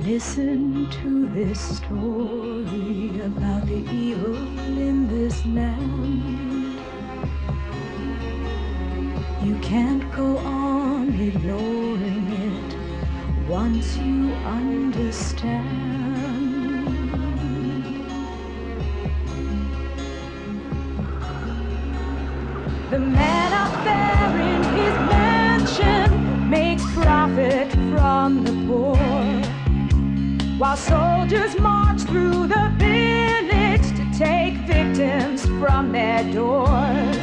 Listen to this story about the evil in this land. You can't go on ignoring it once you understand. The man up there in his mansion makes profit from the poor, while soldiers march through the village to take victims from their doors.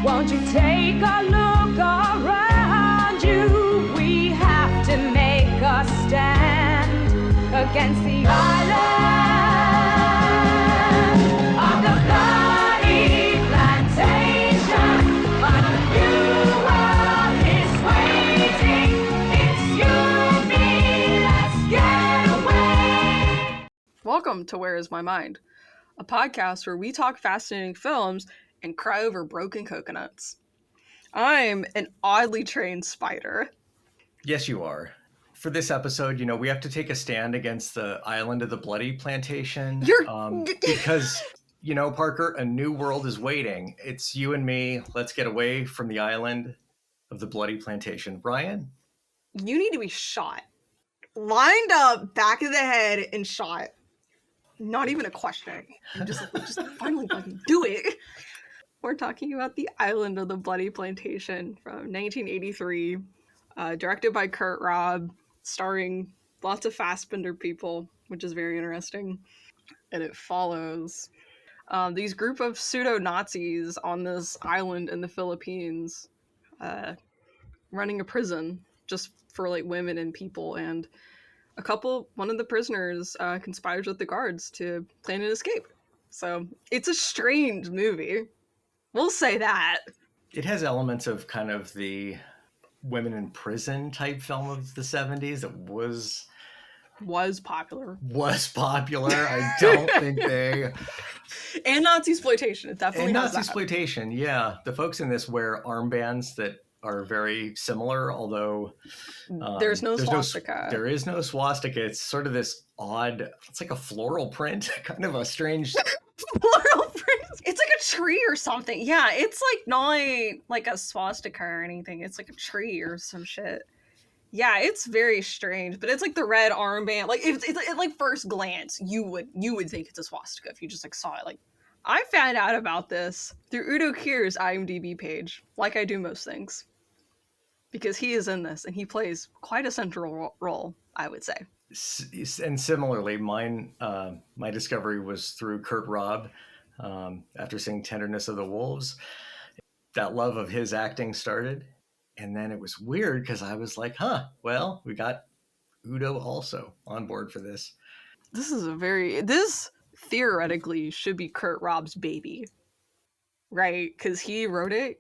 Won't you take a look around you? We have to make a stand against the island of the bloody plantation. A new world is waiting. It's you and me. Let's get away. Welcome to Where Is My Mind, a podcast where we talk fascinating films and cry over broken coconuts. I'm an oddly trained spider. Yes, you are. For this episode, we have to take a stand against the island of the bloody plantation. Because, Parker, a new world is waiting. It's you and me. Let's get away from the island of the bloody plantation. Brian? You need to be shot. Lined up, back of the head, and shot. Not even a question. Just finally fucking do it. We're talking about The Island of the Bloody Plantation from 1983, directed by Kurt Raab, starring lots of Fassbinder people, which is very interesting. And it follows these group of pseudo-Nazis on this island in the Philippines, running a prison just for like women and people, and one of the prisoners conspires with the guards to plan an escape. So it's a strange movie. We'll say that. It has elements of kind of the women in prison type film of the 70s that was popular. I don't think they... And Nazi exploitation. It definitely has Nazi exploitation, yeah. The folks in this wear armbands that are very similar, although there's no swastika. There is no swastika. It's sort of this odd, it's like a floral print, kind of a strange... Floral print? It's like a tree or something. Yeah, it's like not like a swastika or anything. It's like a tree or some shit. Yeah, it's very strange, but it's like the red armband. Like if it's like first glance, you would think it's a swastika if you just like saw it. Like I found out about this through Udo Kier's IMDb page, like I do most things, because he is in this and he plays quite a central role, I would say. And similarly, my discovery was through Kurt Raab. After seeing Tenderness of the Wolves, that love of his acting started. And then it was weird because I was like, well, we got Udo also on board for this. This theoretically should be Kurt Raab's baby, right? Because he wrote it,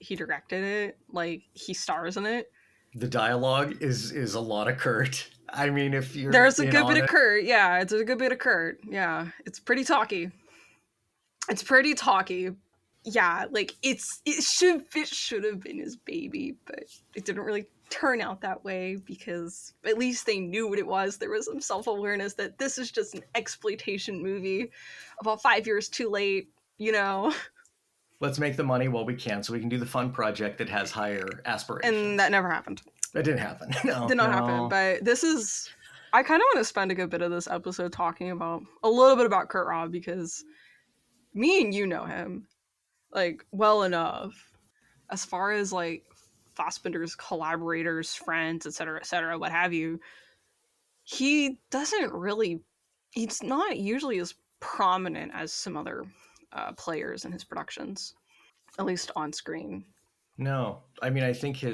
he directed it, like he stars in it. The dialogue is a lot of Kurt. I mean, if you're there's a good bit of Kurt, yeah, it's a good bit of Kurt, yeah, it's pretty talky. Yeah, like it should have been his baby, but it didn't really turn out that way because at least they knew what it was. There was some self-awareness that this is just an exploitation movie about 5 years too late, Let's make the money while we can so we can do the fun project that has higher aspirations. And that never happened. That didn't happen. No, did not happen. But I kind of want to spend a good bit of this episode talking about a little bit about Kurt Raab because me and you know him like well enough as far as like Fassbinder's collaborators, friends, etc., what have you. He's not usually as prominent as some other players in his productions, at least on screen. No, I mean, I think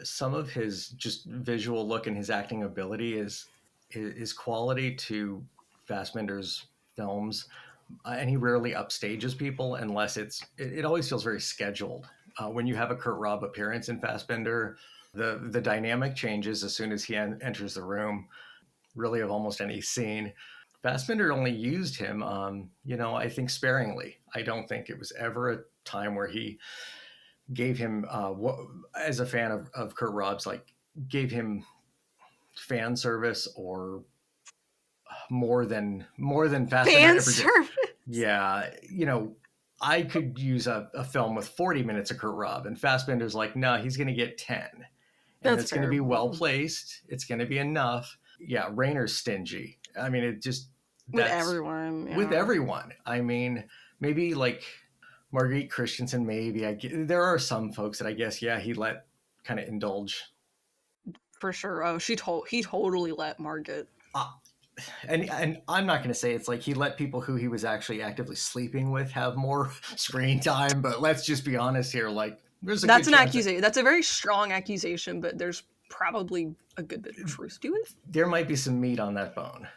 some of his just visual look and his acting ability is quality to Fassbinder's films. And he rarely upstages people unless it always feels very scheduled. When you have a Kurt Raab appearance in Fassbinder, the dynamic changes as soon as he enters the room, really of almost any scene. Fassbinder only used him, I think sparingly. I don't think it was ever a time where he gave him, as a fan of Kurt Raab's, like gave him fan service or more than Fassbender Fan ever did. service. Yeah, I could use a film with 40 minutes of Kurt Raab, and Fassbender's like, no, he's going to get 10. And That's it's going to fair. be well placed. It's going to be enough. Yeah, Rayner's stingy. I mean, it just With everyone. with yeah. everyone. I mean, maybe like Marguerite Christensen. Maybe there are some folks that I guess he let kind of indulge. For sure. Oh, he totally let Margaret. And I'm not going to say it's like he let people who he was actually actively sleeping with have more screen time, but let's just be honest here. Like, That's an accusation. That's a very strong accusation, but there's probably a good bit of truth to it. There might be some meat on that bone.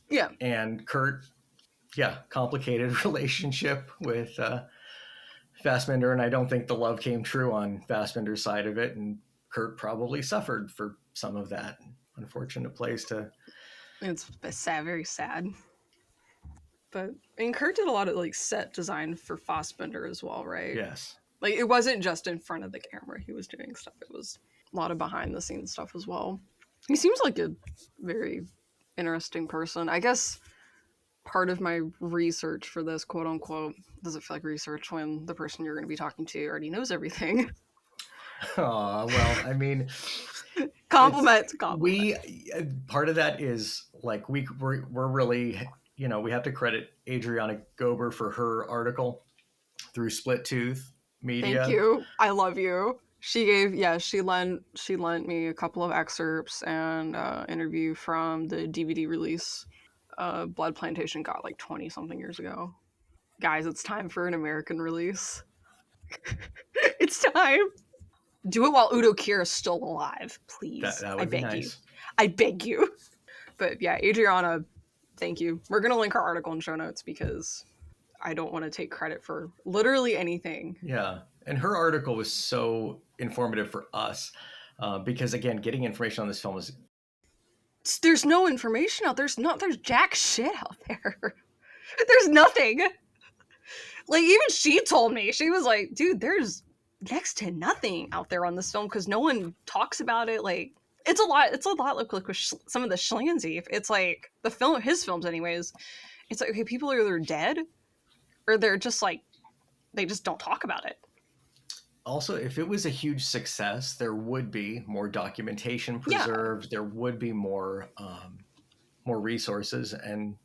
Yeah. And Kurt, complicated relationship with Fassbender, and I don't think the love came true on Fassbender's side of it, and Kurt probably suffered for some of that. Unfortunate place to... It's sad, very sad. But Kurt did a lot of like set design for Fassbender as well, right? Yes. Like it wasn't just in front of the camera he was doing stuff. It was a lot of behind the scenes stuff as well. He seems like a very interesting person. I guess part of my research for this, quote unquote, doesn't feel like research when the person you're going to be talking to already knows everything. Oh, well, I mean... Compliment. Part of that is like we're really, we have to credit Adriana Gober for her article through Split Tooth Media. Thank you. I love you. She lent me a couple of excerpts and interview from the DVD release Blood Plantation got like 20 something years ago. Guys, it's time for an American release. It's time. Do it while Udo Kier is still alive, please. That would be nice. I beg you. But yeah, Adriana, thank you. We're going to link her article in show notes because I don't want to take credit for literally anything. Yeah. And her article was so informative for us because, again, getting information on this film is... There's no information out there. There's jack shit out there. There's nothing. Like, even she told me, she was like, dude, there's next to nothing out there on this film because no one talks about it. Like, it's a lot like with some of the Schlanzy. It's like his films anyways, it's like, okay, people are either dead or they're just like, they just don't talk about it. Also, if it was a huge success, there would be more documentation preserved. There would be more resources, and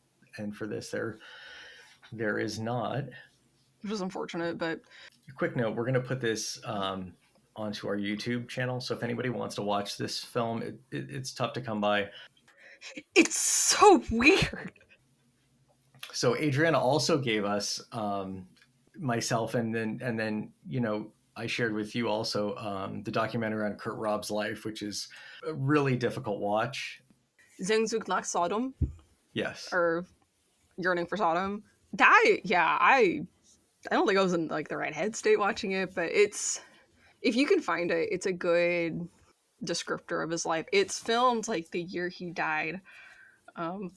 for this there is not, which is unfortunate. But a quick note: we're going to put this onto our YouTube channel. So if anybody wants to watch this film, it's tough to come by. It's so weird. So Adriana also gave us myself, and then I shared with you also the documentary on Kurt Raab's life, which is a really difficult watch. Sehnsucht nach Sodom. Yes. Or Yearning for Sodom. I don't think I was in like the right head state watching it, but if you can find it, it's a good descriptor of his life. It's filmed like the year he died.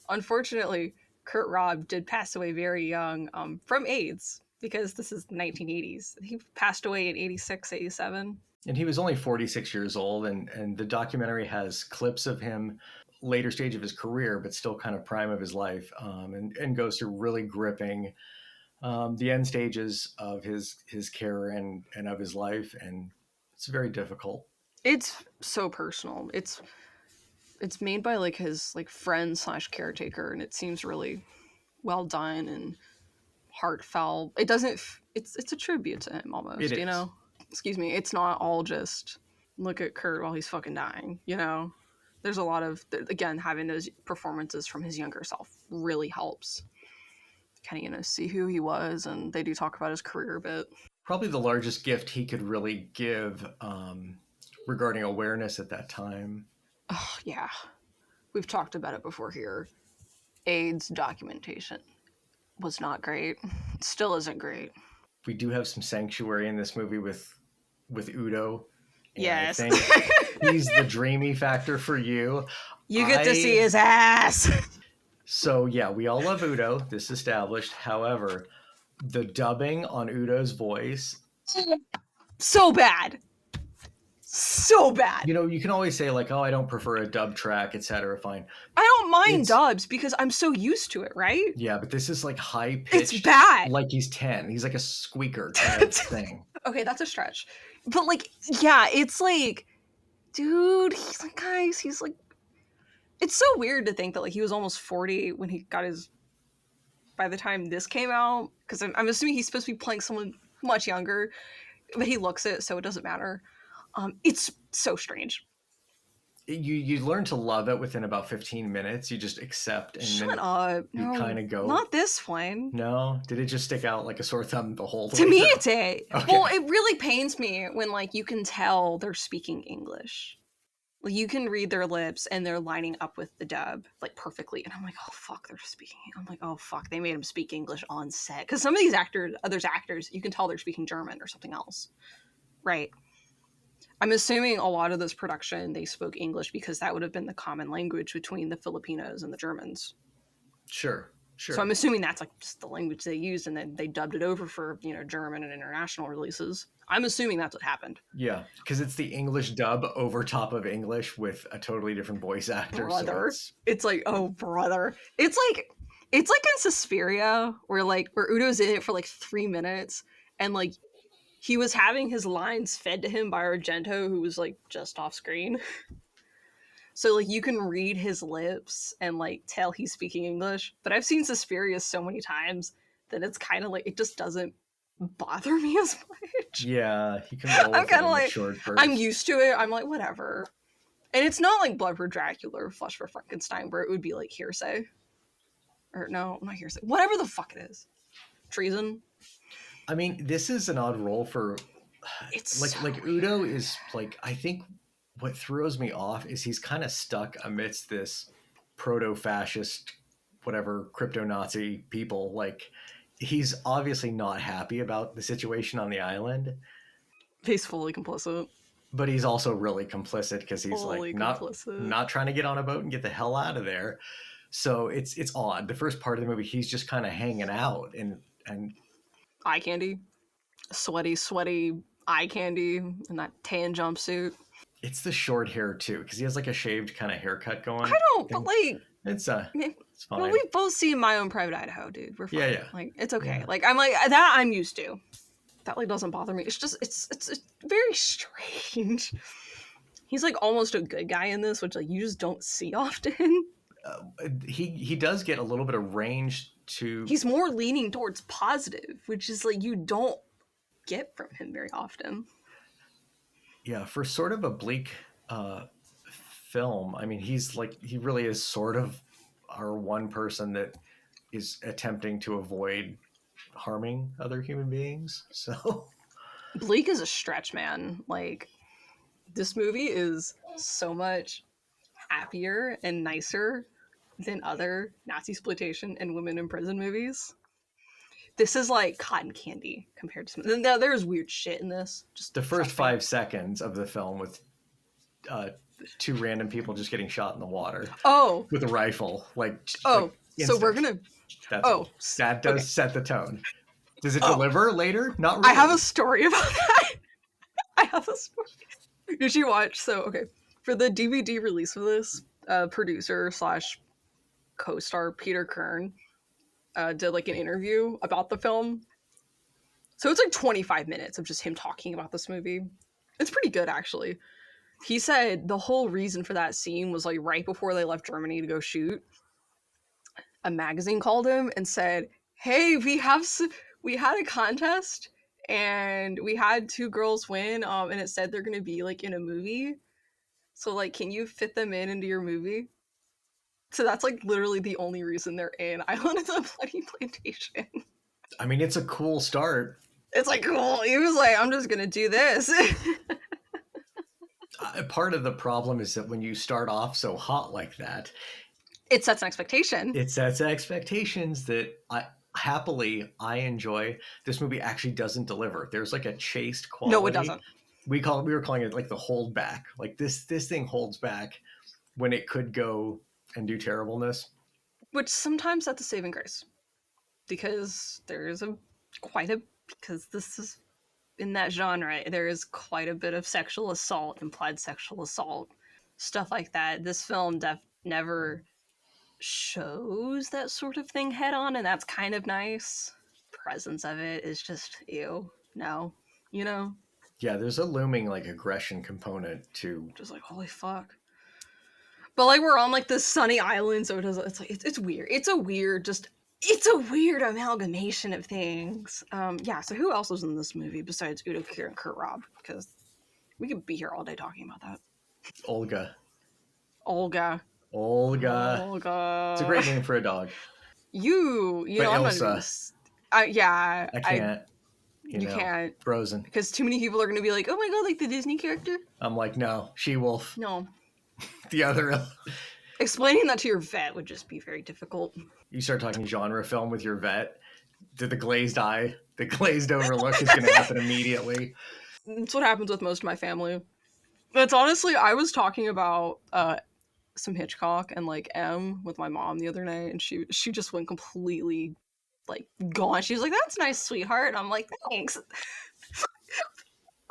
Unfortunately, Kurt Raab did pass away very young from AIDS because this is the 1980s. He passed away in 86, 87. And he was only 46 years old, and the documentary has clips of him later stage of his career, but still kind of prime of his life, and goes through really gripping the end stages of his care and of his life, and it's very difficult. It's so personal. It's made by like his like friend / caretaker, and it seems really well done and heartfelt. It's a tribute to him almost. It is. Excuse me. It's not all just look at Kurt while he's fucking dying. There's a lot of, again, having those performances from his younger self really helps. Kind of, see who he was, and they do talk about his career a bit. Probably the largest gift he could really give regarding awareness at that time. Oh, yeah. We've talked about it before here. AIDS documentation was not great. It still isn't great. We do have some sanctuary in this movie with Udo. Yes. I think he's the dreamy factor for you. You get to see his ass. So, yeah, we all love Udo, this established. However, the dubbing on Udo's voice... So bad. so bad. You know, you can always say like, oh, I don't prefer a dub track, etc. Fine. I don't mind It's- dubs because I'm so used to it, right? Yeah, but this is like high pitched. It's bad. Like he's 10. He's like a squeaker kind of thing. Okay, that's a stretch. But like, yeah, it's like, dude, he's like, guys, he's like, it's so weird to think that like he was almost 40 when he got his, by the time this came out, because I'm assuming he's supposed to be playing someone much younger, but he looks it, so it doesn't matter. It's so strange. You learn to love it within about 15 minutes. You just accept and Shut then up. you No, kind of go. not this one. No? Did it just stick out like a sore thumb the whole To way me, through? it did. Okay. Well, it really pains me when like you can tell they're speaking English. Like you can read their lips and they're lining up with the dub like perfectly, and I'm like, oh fuck, they're speaking. I'm like, oh fuck, they made them speak English on set because some of these actors, you can tell they're speaking German or something else, right? I'm assuming a lot of this production they spoke English because that would have been the common language between the Filipinos and the Germans. Sure. So I'm assuming that's like just the language they used, and then they dubbed it over for German and international releases. I'm assuming that's what happened. Yeah, because it's the English dub over top of English with a totally different voice actor. Brother, So it's like, oh brother, it's like in Suspiria where Udo's in it for like 3 minutes, and like he was having his lines fed to him by Argento, who was like just off screen. So like you can read his lips and like tell he's speaking English. But I've seen Suspiria so many times that it's kind of like it just doesn't bother me as much. yeah, you can roll I'm with it kind of in like, short bursts. I'm used to it. I'm like, whatever. And it's not like Blood for Dracula or Flesh for Frankenstein where it would be like hearsay. Or no, not hearsay. Whatever the fuck it is. Treason. I mean, this is an odd role for It's like Udo is like, I think what throws me off is he's kind of stuck amidst this proto-fascist, whatever, crypto-Nazi people. Like he's obviously not happy about the situation on the island, He's fully complicit. but he's also really complicit because he's Fully like not complicit. trying to get on a boat and get the hell out of there. So it's odd. The first part of the movie, he's just kind of hanging out and Eye candy. Sweaty eye candy in that tan jumpsuit. it's the short hair too, because he has like a shaved kind of haircut going. I don't, but like, It's it's fine. well, we've both seen My Own Private Idaho, dude. We're fine. Yeah. Like, it's okay. Yeah. Like, I'm like, that I'm used to. That like doesn't bother me. It's just, it's very strange. He's like almost a good guy in this, which like you just don't see often. He does get a little bit of range to. He's more leaning towards positive, which is like you don't get from him very often. Yeah, for sort of a bleak film. I mean, he really is sort of our one person that is attempting to avoid harming other human beings. So Bleak is a stretch, man. Like, this movie is so much happier and nicer than other Nazi exploitation and women in prison movies. This is like cotton candy compared to some. There's weird shit in this. Just the first trust me. 5 seconds of the film with 2 random people just getting shot in the water Oh, with a rifle, so we're gonna. that does okay. set the tone. Does it deliver later? Not really. I have a story about that. I have a story. Did you watch? So okay, for the DVD release of this, producer / co-star Peter Kern did like an interview about the film. So it's like 25 minutes of just him talking about this movie. It's pretty good actually. He said the whole reason for that scene was like right before they left Germany to go shoot. A magazine called him and said, "Hey, we had a contest and we had 2 girls win and it said they're going to be like in a movie. So like can you fit them into your movie?" So that's like literally the only reason they're in Island of the Bloody Plantation. I mean, it's a cool start. It's like cool. He was like, "I'm just going to do this." Part of the problem is that when you start off so hot like that, It sets an expectation. it sets expectations that I enjoy. This movie actually doesn't deliver. There's like a chaste quality. No, it doesn't. We were calling it like the hold back. Like this thing holds back when it could go and do terribleness. Which sometimes that's a saving grace. Because there's because this is in that genre, there is quite a bit of sexual assault, implied sexual assault, stuff like that. This film never shows that sort of thing head on, and that's kind of nice. Presence of it is just ew. No, you know, Yeah, there's a looming like aggression component to. just like holy fuck. But like we're on like this sunny island, so it's like it's weird. It's a weird amalgamation of things. Yeah. So who else was in this movie besides Udo Kier and Kurt Raab? Because we could be here all day talking about that. Olga. Olga. It's a great name for a dog. You But know, I'm not Elsa. even yeah, I can't. you can't. Frozen. Because too many people are going to be like, oh my god, like the Disney character? I'm like, no, She-Wolf. No. The other. Explaining that to your vet would just be very difficult. You start talking genre film with your vet, the glazed eye, the glazed over look is going to happen immediately. That's what happens with most of my family. It's honestly, I was talking about some Hitchcock and like M with my mom the other night, and she just went completely like gone. She was like, "That's nice, sweetheart." And I'm like, "Thanks."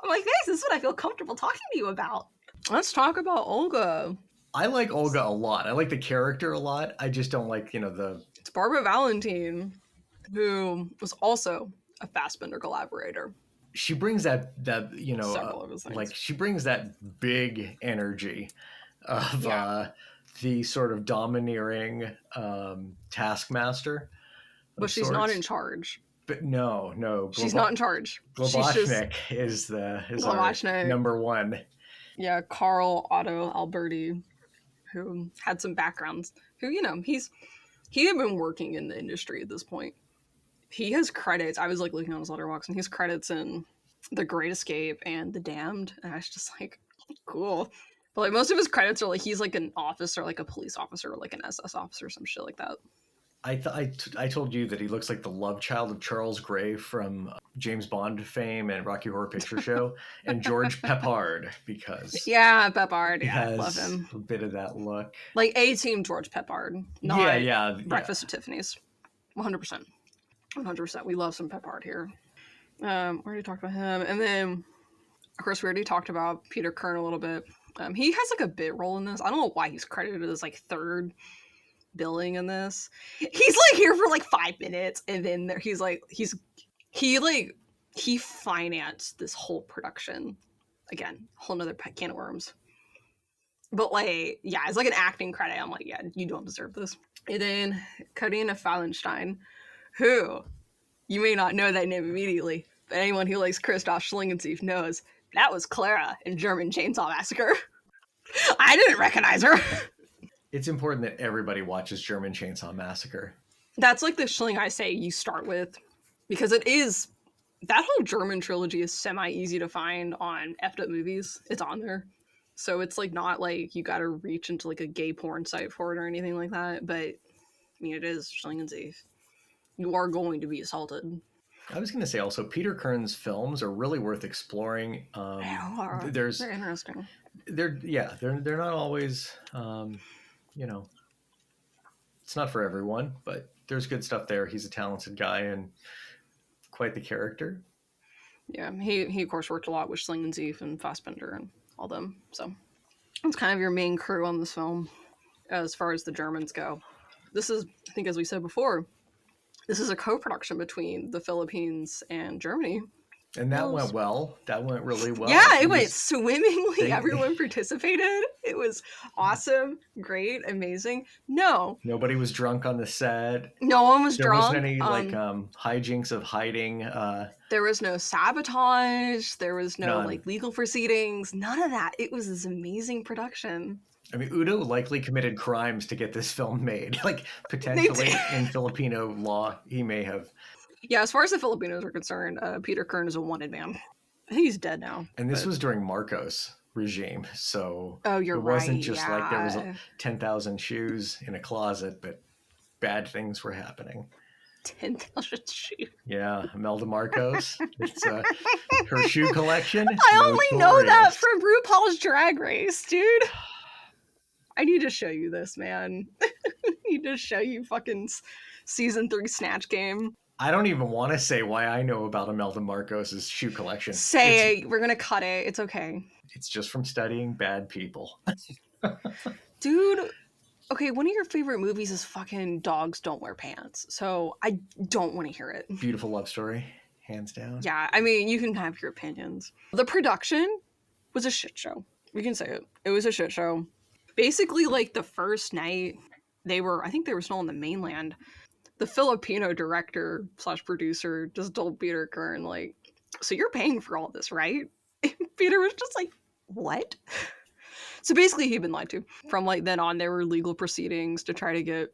I'm like, "Thanks. This is what I feel comfortable talking to you about." Let's talk about Olga. I like Olga a lot. I like the character a lot. I just don't like, the... It's Barbara Valentin, who was also a Fassbender collaborator. She brings that Several of his things. like she brings that big energy of the sort of domineering taskmaster. But she's not in charge. But no. She's not in charge. Glabashnik is our Glabashnik. number one. Yeah, Carl Otto Alberti, who had some backgrounds, who, he had been working in the industry at this point. He has credits. I was like looking on his letterbox, and he has credits in The Great Escape and The Damned. And I was just like, cool. But like most of his credits are like he's like an officer, like a police officer, or like an SS officer, some shit like that. I told you that he looks like the love child of Charles Gray from James Bond fame and Rocky Horror Picture Show, and George Peppard, because Peppard, I love him. A bit of that look. Like A-Team George Peppard, not yeah. Breakfast at Tiffany's. 100%. 100%. We love some Peppard here. We already talked about him, and then of course we already talked about Peter Kern a little bit. He has like a bit role in this. I don't know why he's credited as like third billing in this. He's like here for like 5 minutes, and then he financed this whole production. Again, whole nother can of worms. But like, yeah, it's like an acting credit. I'm like, yeah, you don't deserve this. And then Karina Fallenstein, who you may not know that name immediately, but anyone who likes Christoph Schlingensief knows that was Clara in German Chainsaw Massacre. I didn't recognize her. It's important that everybody watches German Chainsaw Massacre. That's like the Schling I say you start with, because it is, that whole German trilogy is semi-easy to find on effed up movies. It's on there. So it's like not like you gotta reach into like a gay porn site for it or anything like that, but I mean it is Schlingensief. You are going to be assaulted. I was going to say also, Peter Kern's films are really worth exploring. They're interesting. They're not always, it's not for everyone, but there's good stuff there. He's a talented guy and quite the character. Yeah, he of course worked a lot with Schlingensief and Fassbender and all them. So it's kind of your main crew on this film as far as the Germans go. This is, I think as we said before, this is a co-production between the Philippines and Germany. And that went well. That went really well. Yeah, it went swimmingly. Everyone participated. It was awesome, great, amazing. No. Nobody was drunk on the set. No one was drunk. There wasn't any hijinks of hiding. There was no sabotage. There was no None. like legal proceedings. None of that. It was this amazing production. I mean, Udo likely committed crimes to get this film made. Like, potentially in Filipino law, he may have. Yeah, as far as the Filipinos are concerned, Peter Kern is a wanted man. I think he's dead now. And this was during Marcos' regime, so it wasn't just like there was 10,000 shoes in a closet, but bad things were happening. 10,000 shoes. Yeah, Imelda Marcos. It's her shoe collection. I only know that from RuPaul's Drag Race, dude. I need to show you this, man. I need to show you fucking season 3 Snatch Game. I don't even want to say why I know about Imelda Marcos's shoe collection. Say it. We're gonna cut it. It's okay. It's just from studying bad people. Dude, okay, one of your favorite movies is fucking Dogs Don't Wear Pants. So I don't want to hear it. Beautiful love story, hands down. Yeah, I mean, you can have your opinions. The production was a shit show. We can say it. It was a shit show. Basically, like, the first night, I think they were still on the mainland. The Filipino director / producer just told Peter Kern, like, so you're paying for all this, right? And Peter was just like, what? So basically, he'd been lied to. From, like, then on, there were legal proceedings to try to get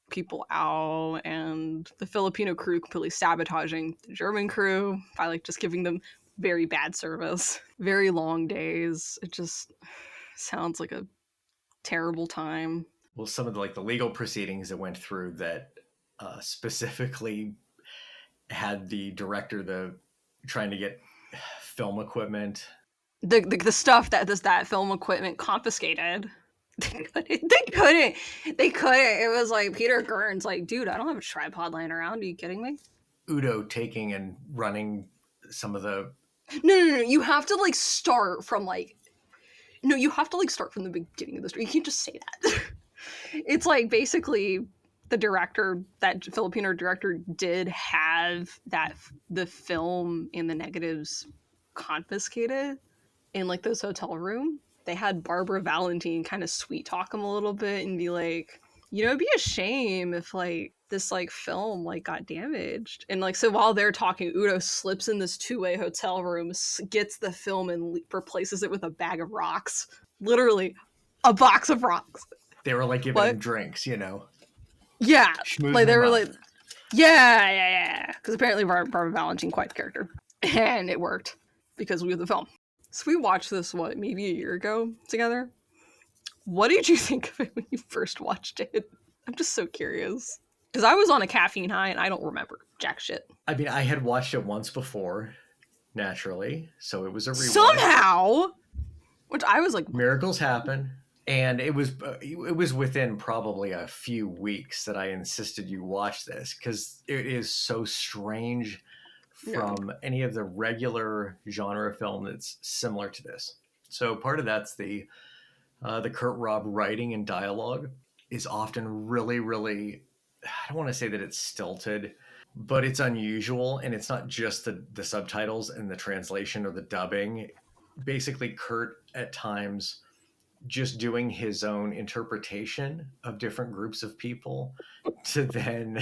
people out, and the Filipino crew completely sabotaging the German crew by, like, just giving them very bad service. Very long days. It just sounds like a terrible time. Well, some of the legal proceedings that went through that specifically had the director trying to get film equipment. The stuff that film equipment confiscated. They couldn't. It was like Peter Kern's like, dude, I don't have a tripod laying around. Are you kidding me? Udo taking and running some of the... No. You have to like start from like... No, you have to like start from the beginning of the story. You can't just say that. It's like basically the director, that Filipino director, did have the film and the negatives confiscated in like this hotel room. They had Barbara Valentin kind of sweet talk him a little bit and be like, you know, it'd be a shame if like this like film like got damaged. And like, so while they're talking, Udo slips in this two-way hotel room, gets the film and replaces it with a bag of rocks. Literally a box of rocks. They were like giving him drinks, you know. Yeah. Schmoozing Like they were up. like, yeah. Because apparently Barbara Valentin quite the character. And it worked because we have the film. So we watched this, maybe a year ago together? What did you think of it when you first watched it? I'm just so curious. Because I was on a caffeine high and I don't remember jack shit. I mean, I had watched it once before, naturally, so it was a rewatch. Somehow! Which I was like... Miracles happen. And it was within probably a few weeks that I insisted you watch this, because it is so strange from any of the regular genre film that's similar to this. So part of that's the Kurt Raab writing and dialogue is often really, really, I don't want to say that it's stilted, but it's unusual. And it's not just the subtitles and the translation or the dubbing. Basically, Kurt at times just doing his own interpretation of different groups of people to then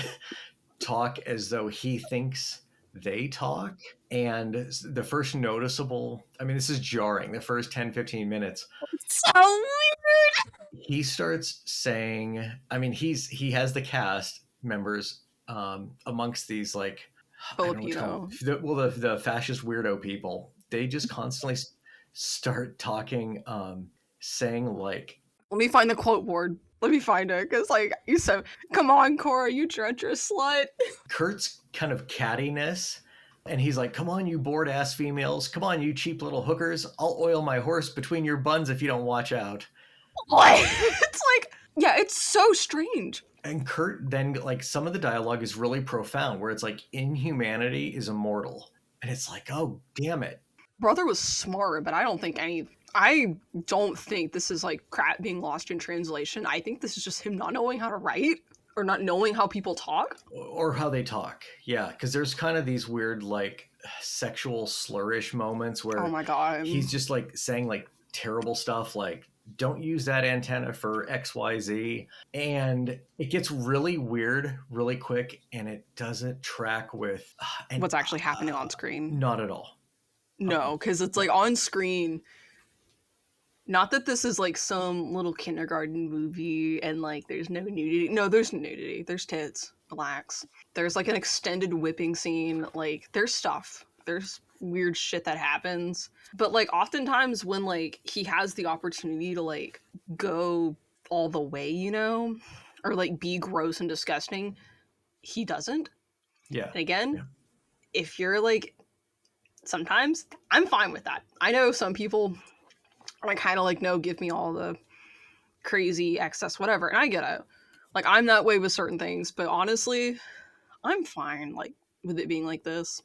talk as though he thinks they talk. And the first noticeable, I mean, this is jarring, the first 10-15 minutes, So weird! he starts saying, I mean, he has the cast members amongst these like Filipino. the fascist weirdo people. They just constantly start talking, saying like, Let me find the quote board. Let me find it. Because, like, you said, come on, Cora, you treacherous slut. Kurt's kind of cattiness. And he's like, come on, you bored-ass females. Come on, you cheap little hookers. I'll oil my horse between your buns if you don't watch out. What? It's like, yeah, it's so strange. And Kurt then, like, some of the dialogue is really profound, where it's like, inhumanity is immortal. And it's like, oh, damn it. Brother was smart, but I don't think this is like crap being lost in translation. I think this is just him not knowing how to write or not knowing how people talk. Or how they talk. Yeah, because there's kind of these weird, like, sexual slurish moments where Oh my God. he's just, like, saying, like, terrible stuff, like, don't use that antenna for XYZ. And it gets really weird really quick, and it doesn't track with... What's actually happening on screen. Not at all. No, because it's like on screen. Not that this is like some little kindergarten movie and like there's no nudity. No, there's nudity. There's tits. Relax. There's like an extended whipping scene. Like there's stuff. There's weird shit that happens. But like oftentimes when like he has the opportunity to like go all the way, you know, or like be gross and disgusting, he doesn't. Yeah. And again, if you're like, sometimes I'm fine with that. I know some people are kind of like, no, give me all the crazy excess, whatever. And I get it. Like, I'm that way with certain things. But honestly, I'm fine, like, with it being like this.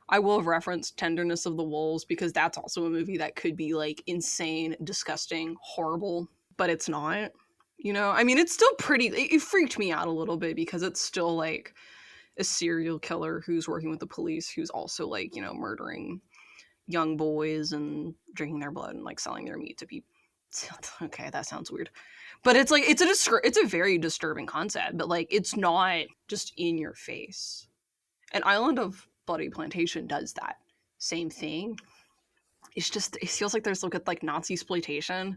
I will have referenced Tenderness of the Wolves because that's also a movie that could be like insane, disgusting, horrible, but it's not. You know, I mean, it's still pretty. It freaked me out a little bit because it's still like a serial killer who's working with the police, who's also like, you know, murdering young boys and drinking their blood and like selling their meat to people. Okay, that sounds weird, but it's like it's a very disturbing concept, but like it's not just in your face. And Island of Bloody Plantation does that same thing. It's just, it feels like there's like Nazi exploitation,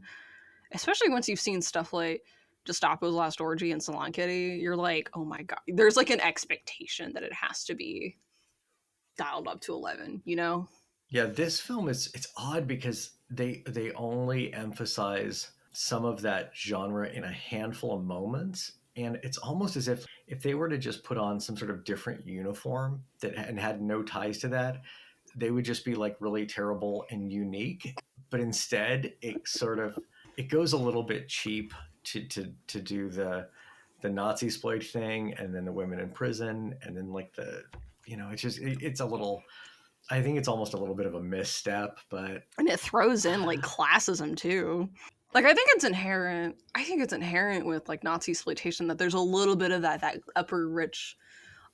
especially once you've seen stuff like Gestapo's Last Orgy and Salon Kitty. You're like, oh my god, there's like an expectation that it has to be dialed up to 11, you know? Yeah, this film it's odd because they only emphasize some of that genre in a handful of moments, and it's almost as if they were to just put on some sort of different uniform that and had no ties to that, they would just be like really terrible and unique. But instead, it goes a little bit cheap to do the Nazi exploit thing, and then the women in prison, and then like the, you know, it's a little, I think it's almost a little bit of a misstep, but And it throws in like classism too. Like I think it's inherent with like Nazi exploitation that there's a little bit of that upper rich,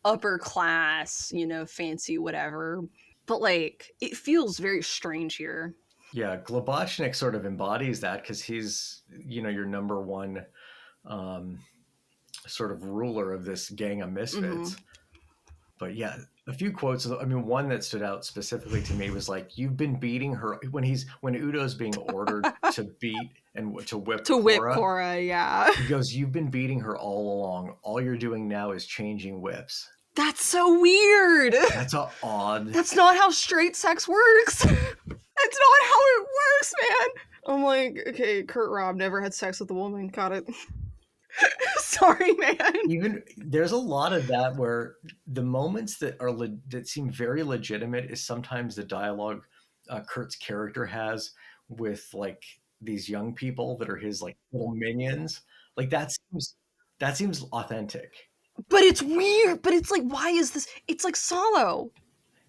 upper class, you know, fancy whatever. But like it feels very strange here. yeah, Globachnik sort of embodies that because he's, you know, your number one sort of ruler of this gang of misfits. Mm-hmm. But yeah, a few quotes. I mean, one that stood out specifically to me was like, "You've been beating her," when Udo's being ordered to beat and to whip Cora, yeah. He goes, "You've been beating her all along. All you're doing now is changing whips." That's so weird. That's odd. That's not how straight sex works. That's not how it works, man. I'm like, okay, Kurt Raab never had sex with a woman. Got it. Sorry, man. Even there's a lot of that where the moments that that seem very legitimate is sometimes the dialogue Kurt's character has with like these young people that are his like little minions. Like that seems authentic. But it's weird. But it's like, why is this? It's like Solo.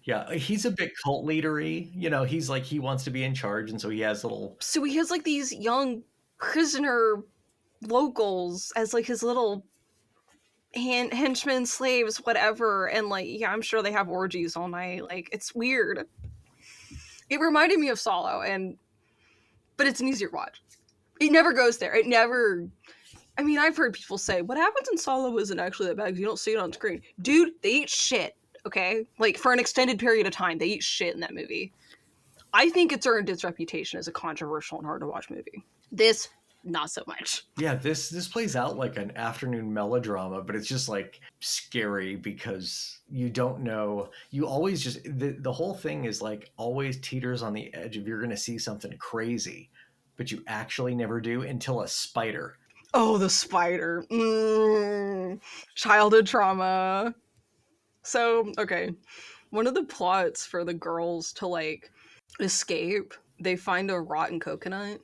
Yeah, he's a bit cult leadery. You know, he's like he wants to be in charge, and so he has little. So he has like these young prisoner locals as like his little henchmen, slaves, whatever, and like, yeah, I'm sure they have orgies all night. Like, it's weird. It reminded me of Solo, but it's an easier watch. It never goes there. It never. I mean, I've heard people say what happens in Solo isn't actually that bad because you don't see it on screen. Dude, they eat shit. Okay, like for an extended period of time, they eat shit in that movie. I think it's earned its reputation as a controversial and hard to watch movie. This, not so much. Yeah, this plays out like an afternoon melodrama, but it's just like scary because you don't know. You always just the whole thing is like always teeters on the edge of you're going to see something crazy, but you actually never do until a spider. Oh, the spider. Childhood trauma. So, okay. One of the plots for the girls to like escape, they find a rotten coconut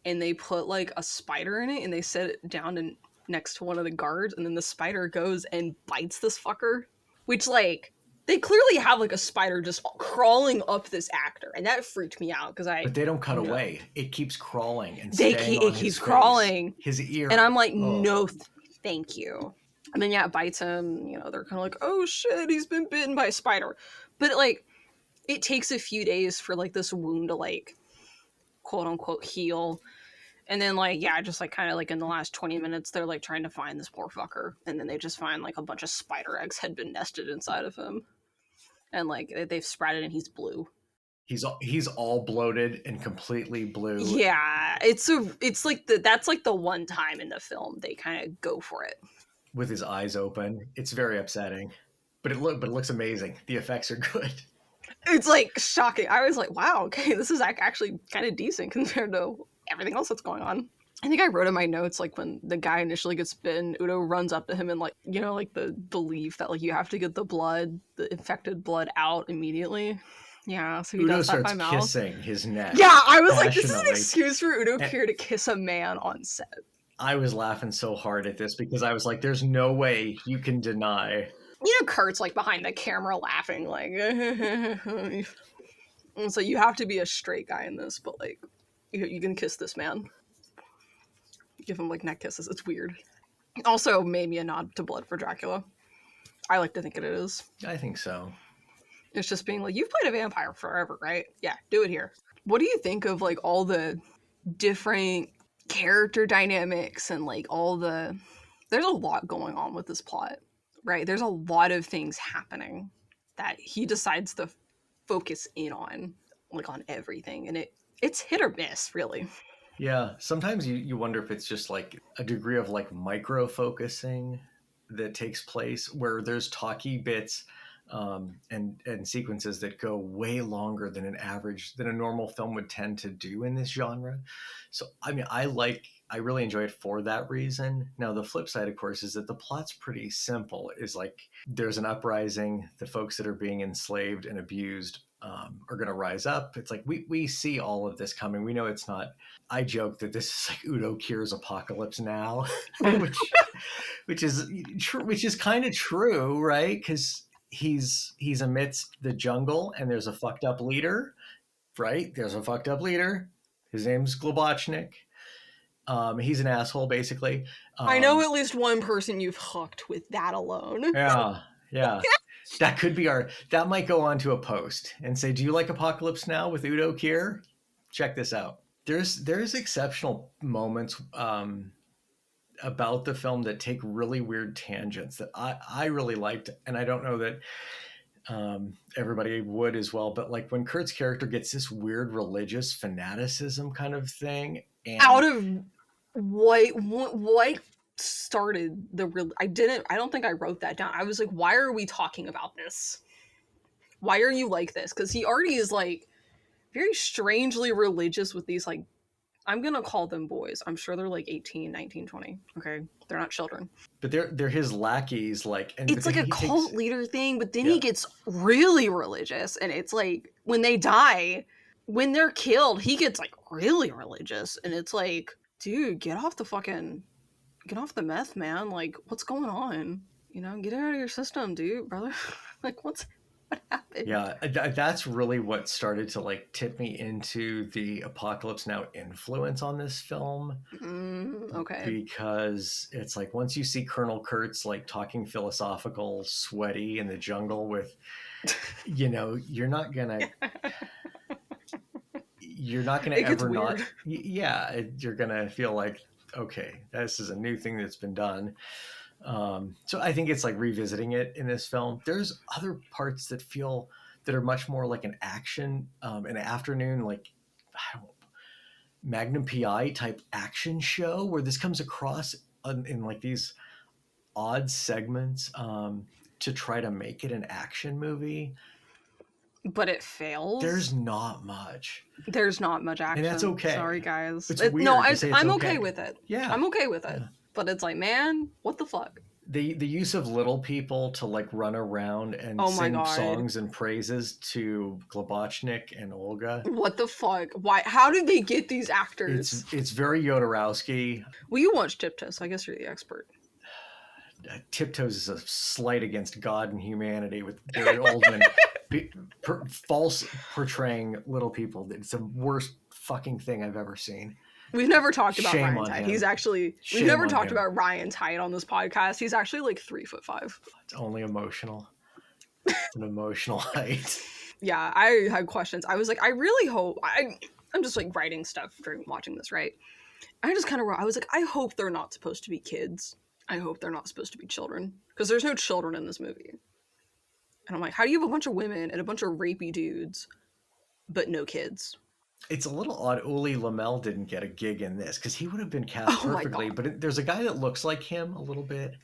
and they put like a spider in it and they set it down next to one of the guards, and then the spider goes and bites this fucker, which like they clearly have like a spider just crawling up this actor, and that freaked me out because but they don't cut away. It keeps crawling and it keeps crawling his ear, and I'm like, no, thank you. And then yeah, it bites him. You know, they're kind of like, oh shit, he's been bitten by a spider. But like, it takes a few days for like this wound to like quote unquote heal. And then like, yeah, just like kind of like in the last 20 minutes, they're like trying to find this poor fucker. And then they just find like a bunch of spider eggs had been nested inside of him. And like they've sprouted and he's blue. He's all bloated and completely blue. Yeah, it's like that's like the one time in the film they kind of go for it. With his eyes open. It's very upsetting. But it looks amazing. The effects are good. It's like shocking. I was like, wow, okay, this is actually kind of decent compared to everything else that's going on. I think I wrote in my notes, like when the guy initially gets bitten, Udo runs up to him and like, you know, like the belief that like you have to get the infected blood out immediately. Yeah, so he Udo does that starts by mouth. kissing his neck. Yeah, I was like, this is an excuse for Udo Kier to kiss a man on set. I was laughing so hard at this because I was like, there's no way you can deny. You know, Kurt's like behind the camera laughing, like, and so you have to be a straight guy in this, but like, you can kiss this man. Give him like neck kisses. It's weird. Also, maybe a nod to Blood for Dracula. I like to think it is. I think so. It's just being like, you've played a vampire forever, right? Yeah, do it here. What do you think of like all the different character dynamics and like all the... There's a lot going on with this plot, right? There's a lot of things happening that he decides to focus in on, like on everything. And it's hit or miss, really. Yeah, sometimes you wonder if it's just like a degree of like micro focusing that takes place where there's talky bits and sequences that go way longer than a normal film would tend to do in this genre. So I mean, I really enjoy it for that reason. Now the flip side, of course, is that the plot's pretty simple. Is like there's an uprising, the folks that are being enslaved and abused are going to rise up. It's like we see all of this coming. We know it's not. I joke that this is like Udo Kier's Apocalypse Now, which is kind of true, right? Because he's amidst the jungle and there's a fucked up leader, right? There's a fucked up leader. His name's Globochnik. He's an asshole, basically. I know at least one person you've hooked with that alone. Yeah. That might go on to a post and say, do you like Apocalypse Now with Udo Kier? Check this out. There's exceptional moments about the film that take really weird tangents that I really liked. And I don't know that everybody would as well, but like when Kurt's character gets this weird religious fanaticism kind of thing. And out of what started the real... I don't think I wrote that down. I was like, why are we talking about this? Why are you like this? Because he already is like very strangely religious with these, like, I'm gonna call them boys. I'm sure they're like 18, 19, 20. Okay, they're not children. But they're his lackeys, like, and it's like a cult leader thing, but then he gets really religious, and it's like when they die, when they're killed, he gets like really religious, and it's like, dude, get off the meth, man. Like, what's going on? You know, get it out of your system, dude, brother. Like, what happened? Yeah, that's really what started to like tip me into the Apocalypse Now influence on this film. Okay. Because it's like once you see Colonel Kurtz like talking philosophical, sweaty in the jungle with, you know, you're not gonna ever not. Yeah, you're gonna feel like, okay, this is a new thing that's been done. So I think it's like revisiting it in this film. There's other parts that are much more like an action, an afternoon, like, I don't know, Magnum PI type action show where this comes across in like these odd segments to try to make it an action movie. But it fails. There's not much action. And that's okay. Sorry, guys. It's weird to say it's I'm okay with it. Yeah. I'm okay with it. Yeah. But it's like, man, what the fuck? The use of little people to like run around and sing songs and praises to Globochnik and Olga. What the fuck? Why? How did they get these actors? It's very Jodorowsky. Well, you watched Tiptoes. I guess you're the expert. Tiptoes is a slight against God and humanity with Gary Oldman false portraying little people. It's the worst fucking thing I've ever seen. We've never talked about Shame Ryan's on height. him. We've never talked about Ryan's height on this podcast. He's actually like 3'5". It's only emotional. It's an emotional height. Yeah, I had questions. I was like, I really hope... I'm just like writing stuff during watching this, right? I just kind of wrote, I was like, I hope they're not supposed to be kids. I hope they're not supposed to be children. Because there's no children in this movie. And I'm like, how do you have a bunch of women and a bunch of rapey dudes, but no kids? It's a little odd Uli Lamel didn't get a gig in this because he would have been cast perfectly. But there's a guy that looks like him a little bit.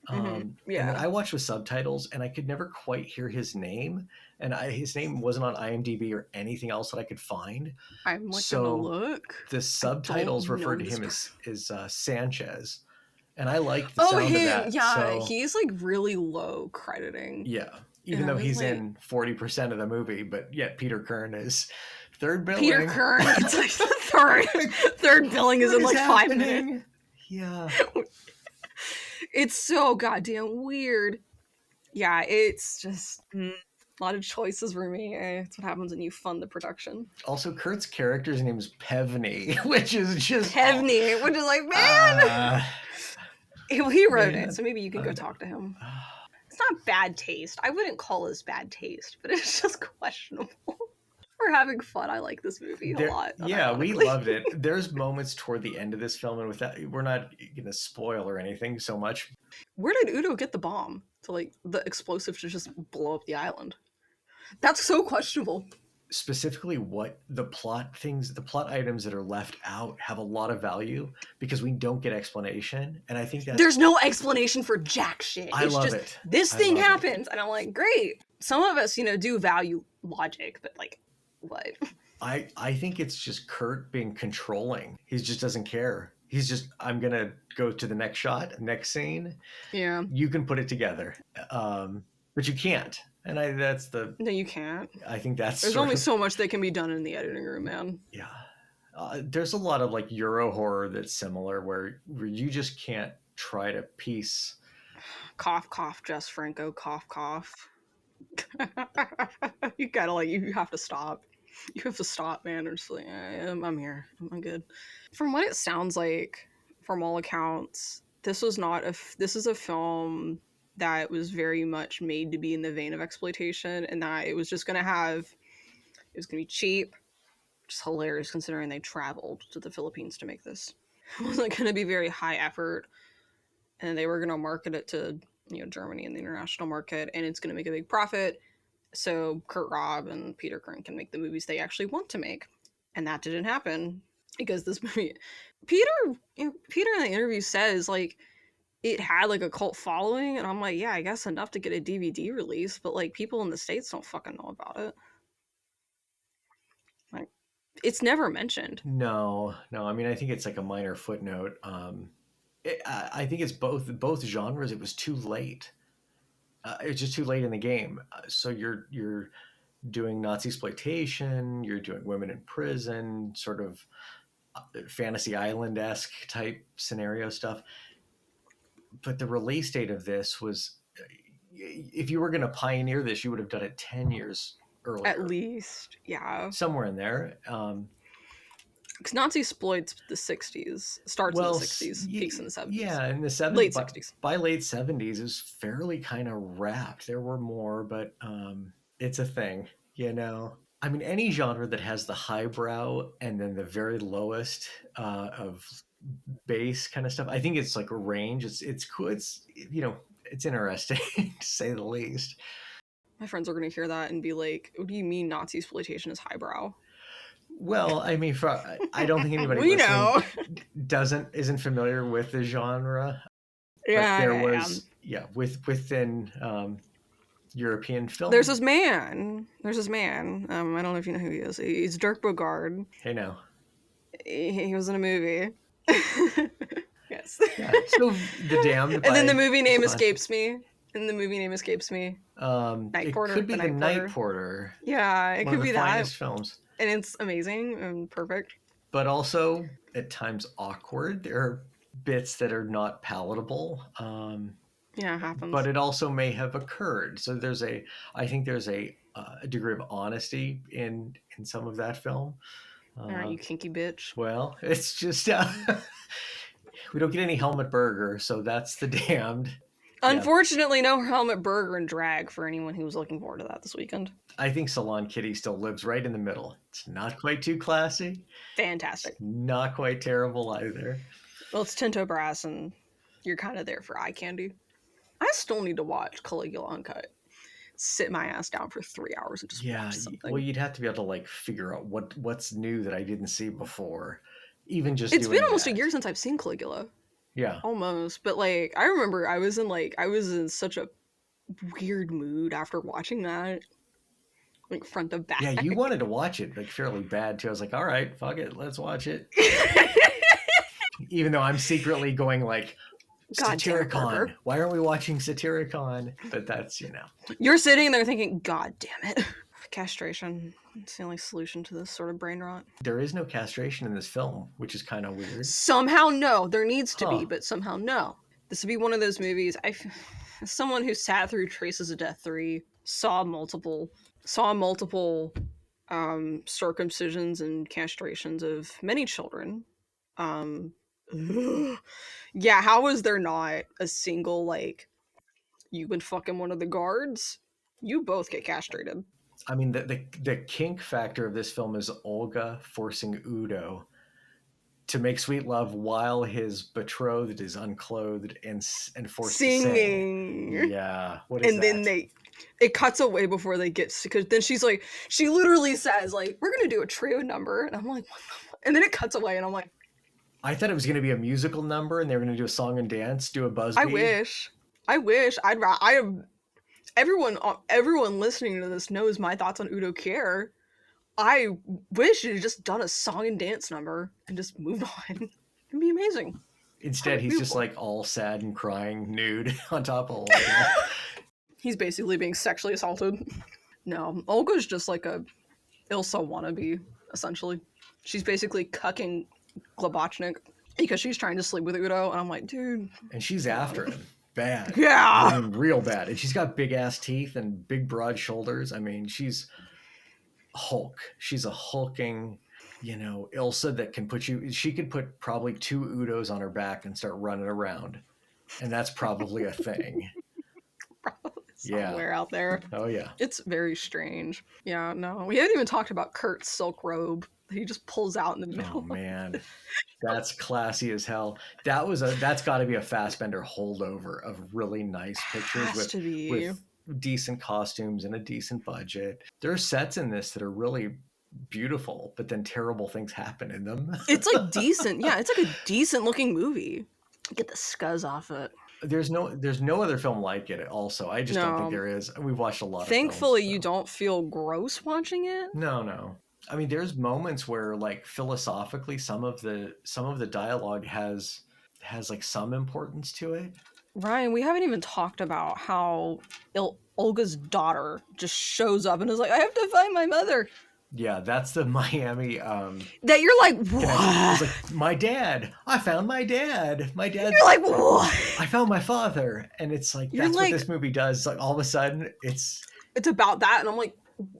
Yeah. And I watched with subtitles and I could never quite hear his name. And his name wasn't on IMDb or anything else that I could find. I'm like, gonna look. The subtitles referred to him as Sanchez. And I like the sound of that. Yeah, he's like really low crediting. Yeah. Even though he's in 40% of the movie, but yet Peter Kern is third billing. Peter Kern, it's like the third billing is in like 5 minutes. Yeah. It's so goddamn weird. Yeah, it's just a lot of choices for me. It's what happens when you fund the production. Also, Kurt's character's name is Pevney, which is just Pevney, which is like, man, he wrote man. it, so maybe you can go talk to him. It's not bad taste. I wouldn't call this bad taste, but it's just questionable. We're having fun. I like this movie a lot. Yeah, we unironically. loved it. There's moments toward the end of this film, and with that, we're not going to spoil or anything so much. Where did Udo get the bomb to like the explosive to just blow up the island? That's so questionable. Specifically, what the plot items that are left out have a lot of value because we don't get explanation, and I think that There's no explanation for jack shit. I love just, it. This I thing love it. happens, and I'm like, great. Some of us, do value logic, but like, what? I think it's just Kurt being controlling. He just doesn't care. He's just, I'm gonna go to the next shot, next scene. Yeah. You can put it together, but you can't. And No, you can't. I think that's There's only so much that can be done in the editing room, man. Yeah. There's a lot of like Euro horror that's similar where you just can't try to piece. Cough, cough, Jess Franco, cough, cough. You gotta you have to stop. You have to stop, man. Or just like, I'm here. I'm good. From what it sounds like, from all accounts, this is a film that was very much made to be in the vein of exploitation, and that it was gonna be cheap, which is hilarious considering they traveled to the Philippines to make this. It wasn't gonna be very high effort, and they were gonna market it to Germany and the international market, and it's gonna make a big profit. So Kurt Raab and Peter Kern can make the movies they actually want to make. And that didn't happen because this movie, Peter in the interview says like it had like a cult following, and I'm like, yeah, I guess enough to get a DVD release, but like people in the States don't fucking know about it. Like, it's never mentioned. No. I mean, I think it's like a minor footnote. I think it's both genres. It was too late. It's just too late in the game. So you're doing Nazi exploitation. You're doing women in prison, sort of Fantasy Island-esque type scenario stuff. But the release date of this was, if you were going to pioneer this, you would have done it 10 years earlier. At least, yeah. Somewhere in there. Because Nazi exploits the 60s, starts in the 60s, peaks in the 70s. Yeah, in the 70s. Late 60s. By late 70s, it was fairly kind of wrapped. There were more, but it's a thing, I mean, any genre that has the highbrow and then the very lowest of base kind of stuff, I think it's like a range. It's cool. It's interesting to say the least. My friends are going to hear that and be like, what do you mean Nazi exploitation is highbrow? Well, I mean, I don't think anybody isn't familiar with the genre. Yeah, but there was within European film. There's this man. I don't know if you know who he is. He's Dirk Bogarde. Hey, now. He was in a movie. Yes. Yeah. So The Damned. And then the movie name escapes me. Night Porter. It could be the Night Porter. Yeah, it could be that. One of the finest films. And it's amazing and perfect. But also, at times, awkward. There are bits that are not palatable. Yeah, it happens. But it also may have occurred. So I think there's a degree of honesty in some of that film. All right, you kinky bitch. Well, it's just we don't get any Helmut Berger, so that's The Damned. Unfortunately, no Helmut Berger in drag for anyone who was looking forward to that this weekend. I think Salon Kitty still lives right in the middle. It's not quite too classy. Fantastic. It's not quite terrible either. Well, it's Tinto Brass, and you're kind of there for eye candy. I still need to watch Caligula Uncut. Sit my ass down for 3 hours and just watch something. Well, you'd have to be able to like figure out what's new that I didn't see before. Even just it's been almost a year since I've seen Caligula. Yeah, almost. But like, I remember I was in such a weird mood after watching that, like front to back. Yeah, you wanted to watch it like fairly bad too. I was like, all right, fuck it, let's watch it. Even though I'm secretly going like, Satyricon. Why aren't we watching Satyricon? But that's, You're sitting there thinking, God damn it. Castration. It's the only solution to this sort of brain rot. There is no castration in this film, which is kind of weird. Somehow no. There needs to be, but somehow no. This would be one of those movies. as someone who sat through Traces of Death 3, saw multiple circumcisions and castrations of many children. Yeah, how is there not a single, like, you've been fucking one of the guards? You both get castrated. I mean, the kink factor of this film is Olga forcing Udo to make sweet love while his betrothed is unclothed and forced to sing. Singing. Yeah, what is And that? then it cuts away before they get, because then she's like, she literally says, like, we're gonna do a trio number, and I'm like, what the fuck? And then it cuts away, and I'm like, I thought it was going to be a musical number, and they were going to do a song and dance, do a Busby. I wish. Everyone listening to this knows my thoughts on Udo Kier. I wish it had just done a song and dance number and just moved on. It'd be amazing. Instead, he's just like all sad and crying, nude on top of Olga. He's basically being sexually assaulted. No, Olga's just like a Ilsa wannabe, essentially. She's basically cucking Glabachnik because she's trying to sleep with Udo, and I'm like, dude. And she's after him. Bad. Yeah. I mean, real bad. And she's got big ass teeth and big broad shoulders. I mean, she's Hulk. She's a hulking, Ilsa that can she could put probably 2 Udos on her back and start running around. And that's probably a thing. Somewhere out there. Oh, yeah. It's very strange. Yeah, no. We haven't even talked about Kurt's silk robe that he just pulls out in the middle. Oh, man. That's classy as hell. That's got to be a Fassbender holdover of really nice pictures with decent costumes and a decent budget. There are sets in this that are really beautiful, but then terrible things happen in them. It's like decent. Yeah, it's like a decent looking movie. Get the scuzz off it. There's no other film like it also. I just don't think there is. We've watched a lot of Thankfully, films, you don't feel gross watching it. No. I mean, there's moments where, like, philosophically, some of the dialogue has like some importance to it. Ryan, we haven't even talked about how Olga's daughter just shows up and is like, I have to find my mother. Yeah, that's the Miami. That you're like, what? Like, my dad. I found my dad. My dad. You're like, what? I found my father, and it's like that's what this movie does. It's like all of a sudden, it's about that, and I'm like,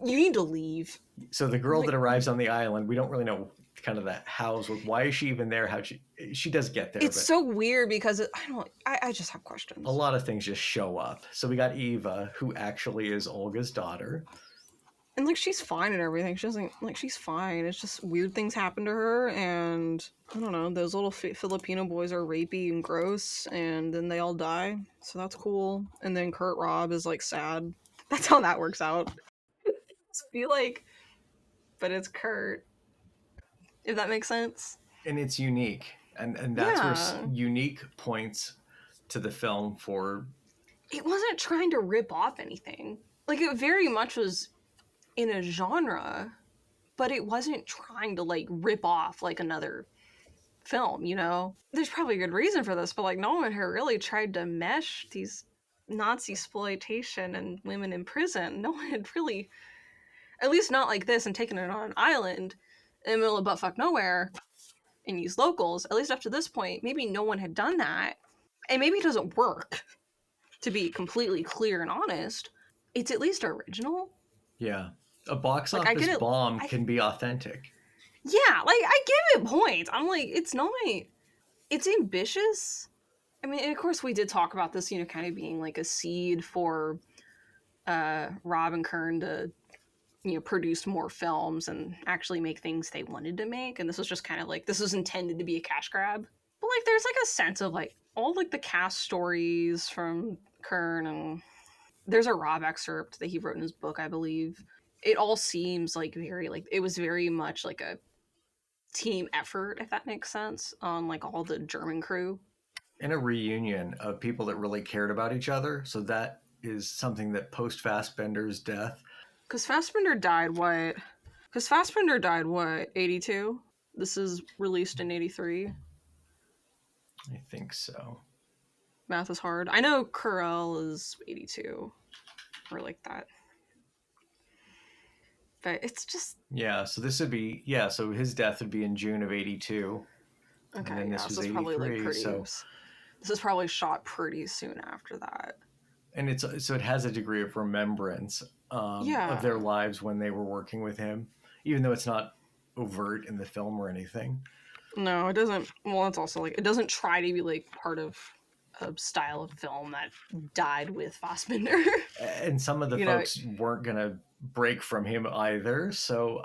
you need to leave. So the girl that arrives on the island, we don't really know kind of the hows. Why is she even there? How she does get there? It's so weird because I just have questions. A lot of things just show up. So we got Eva, who actually is Olga's daughter. And, like, she's fine and everything. She doesn't, like, she's fine. It's just weird things happen to her, and I don't know, those little Filipino boys are rapey and gross, and then they all die. So that's cool. And then Kurt Raab is, like, sad. That's how that works out. Just be like, but it's Kurt. If that makes sense. And it's unique. And that's where unique points to the film for... It wasn't trying to rip off anything. Like, it very much was in a genre, but it wasn't trying to, like, rip off, like, another film, you know? There's probably a good reason for this, but, like, no one had really tried to mesh these Nazi exploitation and women in prison. No one had really, at least not like this, and taken it on an island in the middle of buttfuck nowhere and used locals. At least up to this point, maybe no one had done that. And maybe it doesn't work, to be completely clear and honest. It's at least original. Yeah. A box office bomb can be authentic. Yeah, like, I give it points. I'm like, it's ambitious. I mean, of course we did talk about this, you know, kind of being like a seed for Raab and Kern to, you know, produce more films and actually make things they wanted to make. And this was just kind of like, this was intended to be a cash grab. But, like, there's like a sense of, like, all, like, the cast stories from Kern, and there's a Raab excerpt that he wrote in his book, I believe. It all seems like very, like, it was very much like a team effort, if that makes sense, on, like, all the German crew. And a reunion of people that really cared about each other. So that is something that post Fassbender's death. Because Fassbender died what? 82? This is released in 83. I think so. Math is hard. I know Curel is 82. Or like that. But it's just... Yeah, so this would be... Yeah, so his death would be in June of 82. Okay, and then this was 83, probably, like, so... This is probably shot pretty soon after that. And it has a degree of remembrance of their lives when they were working with him, even though it's not overt in the film or anything. No, it doesn't. Well, it's also like it doesn't try to be like part of a style of film that died with Fassbinder. And some of the folks weren't gonna break from him either. So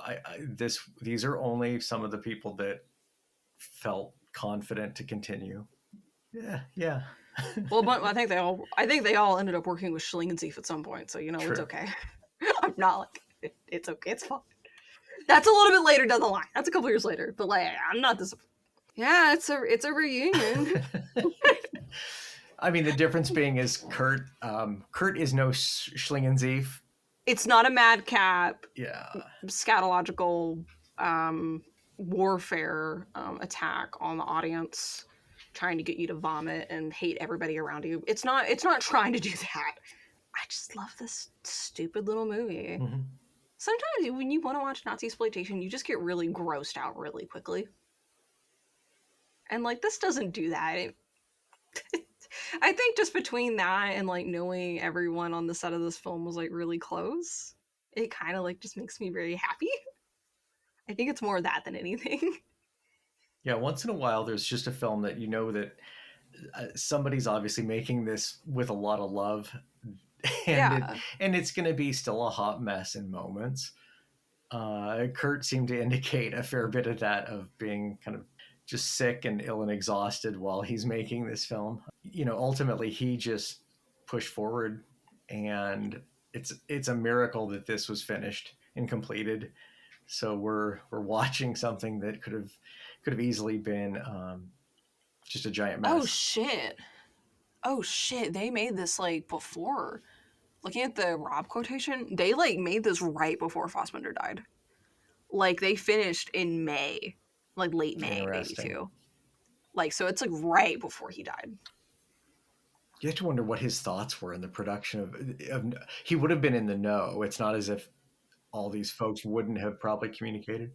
these are only some of the people that felt confident to continue. Yeah. Well, but I think they all ended up working with Schlingensief at some point. So True. It's okay. I'm not like it's okay. It's fine. That's a little bit later down the line. That's a couple years later. But like, I'm not this. Yeah, it's a reunion. I mean, the difference being is Kurt is no Schlingensief. It's not a madcap. Yeah. Scatological warfare attack on the audience, trying to get you to vomit and hate everybody around you. It's not trying to do that. I just love this stupid little movie. Mm-hmm. Sometimes when you want to watch Nazi exploitation, you just get really grossed out really quickly. And like this doesn't do that. I think just between that and like knowing everyone on the set of this film was like really close, it kind of like just makes me very happy. I think it's more of that than anything. Yeah, once in a while there's just a film that you know that somebody's obviously making this with a lot of love, and it's going to be still a hot mess in moments. Kurt seemed to indicate a fair bit of that, of being kind of just sick and ill and exhausted while he's making this film. Ultimately he just pushed forward, and it's a miracle that this was finished and completed. So we're watching something that could have easily been just a giant mess. Oh shit! They made this like before. Looking at the Raab quotation, they like made this right before Fassbinder died. Like they finished in May, like late May '82. Like so, it's like right before he died. You have to wonder what his thoughts were in the production of. He would have been in the know. It's not as if all these folks wouldn't have probably communicated,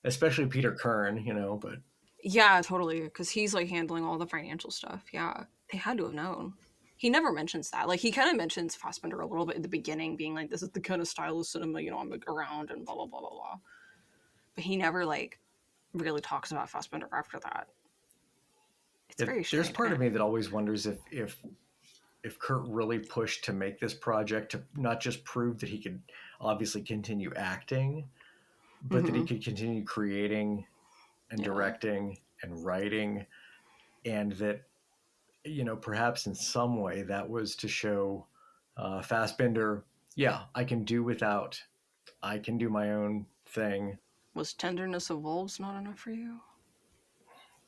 especially Peter Kern, but yeah, totally, because he's like handling all the financial stuff. Yeah, they had to have known. He never mentions that. Like he kind of mentions Fassbinder a little bit at the beginning, being like, "This is the kind of style of cinema I'm like, around," and blah blah blah blah blah. But he never like really talks about Fassbinder after that. It's very strange. There's part of me that always wonders if Kurt really pushed to make this project to not just prove that he could obviously continue acting, but that he could continue creating and directing and writing, and that perhaps in some way that was to show Fassbinder, I can do without, I can do my own thing. Was Tenderness of Wolves not enough for you?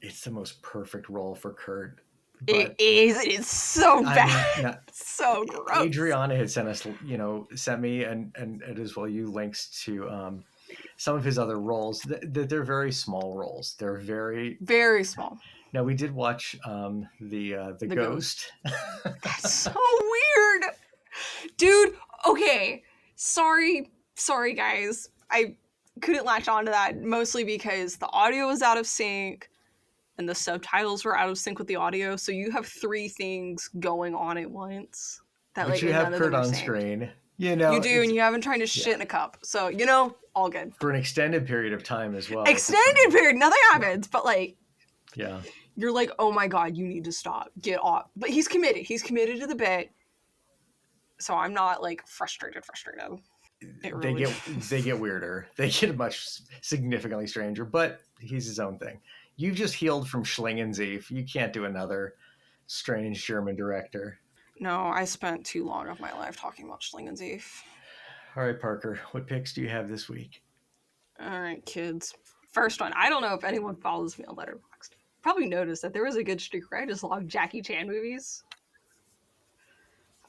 It's the most perfect role for Kurt. It is. It's so bad. So gross. Adriana had sent me and as well you links to some of his other roles. They're very small roles. They're very, very small. Now we did watch the Ghost. That's so weird, dude. Okay, sorry guys. I couldn't latch onto that mostly because the audio was out of sync and the subtitles were out of sync with the audio. So you have three things going on at once. But you have Kurt on screen. You do, and you haven't tried to shit in a cup. So all good for an extended period of time as well. Extended period, nothing happens, but like. Yeah. You're like, oh my god, you need to stop. Get off. But he's committed. He's committed to the bit. So I'm not like frustrated. They get weirder. They get much significantly stranger, but he's his own thing. You've just healed from Schlingensief. You can't do another strange German director. No, I spent too long of my life talking about Schlingensief. All right, Parker, what picks do you have this week? All right, kids. First one. I don't know if anyone follows me on Letterboxd. Probably noticed that there was a good streak where I just logged Jackie Chan movies.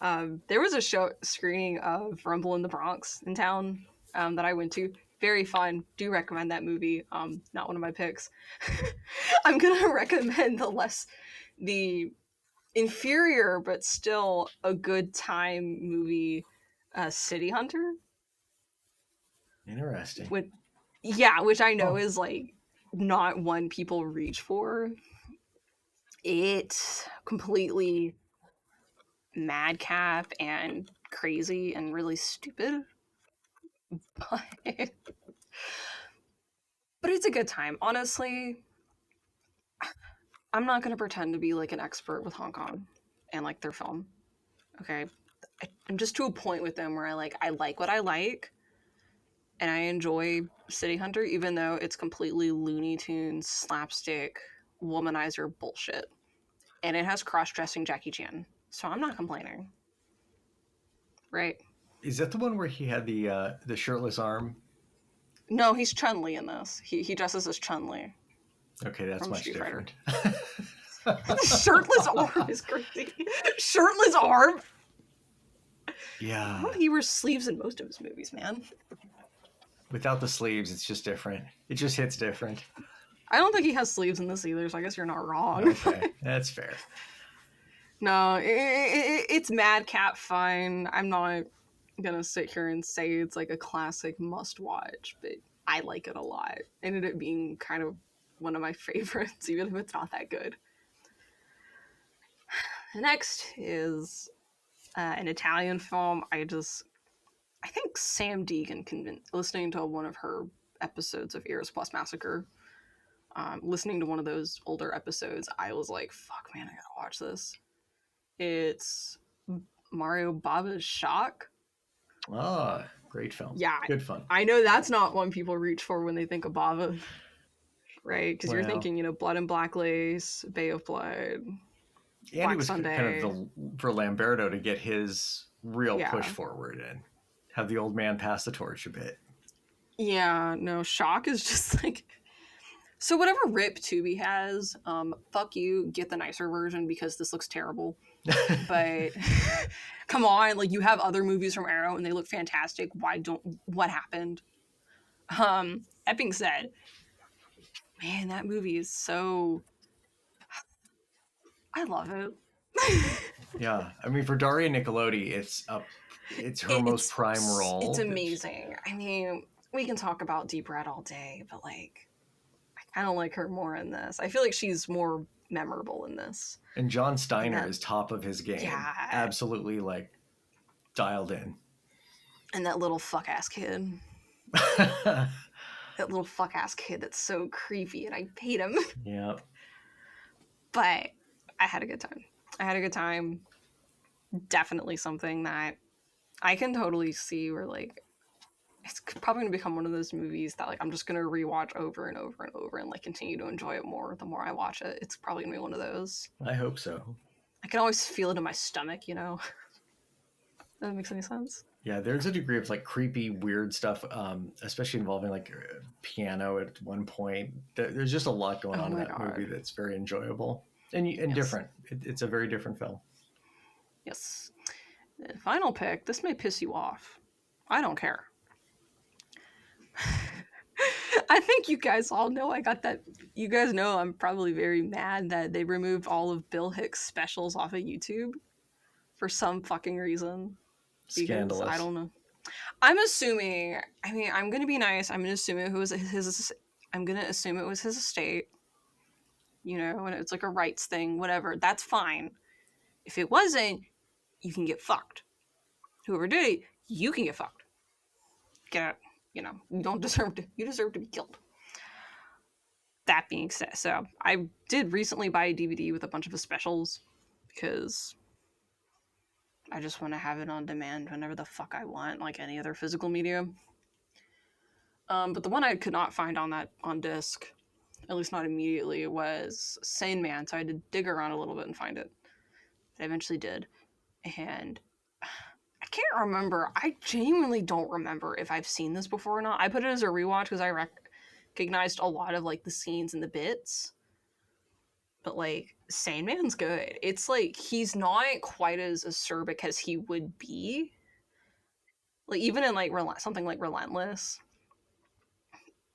There was a screening of Rumble in the Bronx in town that I went to. Very fun. Do recommend that movie. Not one of my picks. I'm gonna recommend the inferior but still a good time movie, City Hunter. Interesting. Which I know is like not one people reach for. It completely madcap and crazy and really stupid. But it's a good time. Honestly, I'm not going to pretend to be like an expert with Hong Kong and like their film. Okay. I'm just to a point with them where I like what I like, and I enjoy City Hunter, even though it's completely Looney Tunes, slapstick, womanizer bullshit. And it has cross-dressing Jackie Chan. So I'm not complaining. Right? Is that the one where he had the shirtless arm? No, he's Chun-Li in this. He dresses as Chun-Li. Okay, that's From much Street Fighter. different. The shirtless arm is crazy. Shirtless arm? Yeah. Well, he wears sleeves in most of his movies, man. Without the sleeves, it's just different. It just hits different. I don't think he has sleeves in this either, so I guess you're not wrong. Okay, that's fair. No, it's madcap fine. I'm not gonna sit here and say it's like a classic must-watch, but I like it a lot. Ended up being kind of one of my favorites, even if it's not that good. Next is an Italian film. I think Sam Deegan listening to one of her episodes of Eros Plus Massacre, listening to one of those older episodes, I was like, fuck man, I gotta watch this. It's Mario Bava's Shock. Ah, great film. Yeah. Good fun. I know that's not one people reach for when they think of Bava, right? Because you're thinking, Blood and Black Lace, Bay of Blood, And Black it was Sunday. kind of for Lamberto to get his real push forward and have the old man pass the torch a bit. Yeah, no, Shock is just like... So whatever rip Tubi has, fuck you, get the nicer version because this looks terrible. But come on, like, you have other movies from Arrow and they look fantastic. What happened? That being said, man, that movie is so... I love it. Yeah, I mean, for Daria Nicolodi, it's her most prime role. It's amazing. I mean, we can talk about Deep Red all day, but like, I kind of like her more in this. I feel like she's more memorable in this. And John Steiner is top of his game. Yeah. Absolutely, like, dialed in. And that little fuck-ass kid. That little fuck-ass kid that's so creepy, and I hate him. Yeah. But I had a good time. Definitely something that I can totally see where, like, it's probably going to become one of those movies that, like, I'm just going to rewatch over and over and over and, like, continue to enjoy it more the more I watch it. It's probably going to be one of those. I hope so. I can always feel it in my stomach, That makes any sense? Yeah, there's a degree of, like, creepy, weird stuff, especially involving, like, piano at one point. There's just a lot going on in that movie that's very enjoyable and yes. Different. It's a very different film. Yes. The final pick, this may piss you off. I don't care. I think you guys all know I got that. You guys know I'm probably very mad that they removed all of Bill Hicks' specials off of YouTube for some fucking reason. Scandalous. I don't know. I'm assuming. I mean, I'm gonna be nice. I'm gonna assume it was his. I'm gonna assume it was his estate. And it's like a rights thing. Whatever. That's fine. If it wasn't, you can get fucked. Whoever did it, you can get fucked. Get. You don't deserve to. You deserve to be killed. That being said, so I did recently buy a DVD with a bunch of his specials because I just want to have it on demand whenever the fuck I want, like any other physical medium. But the one I could not find on disc, at least not immediately, was Sane Man. So I had to dig around a little bit and find it. I eventually did, and I can't remember. I genuinely don't remember if I've seen this before or not. I put it as a rewatch because I recognized a lot of, like, the scenes and the bits. But, like, Sane Man's good. It's like, he's not quite as acerbic as he would be. Like, even in, like, something like Relentless.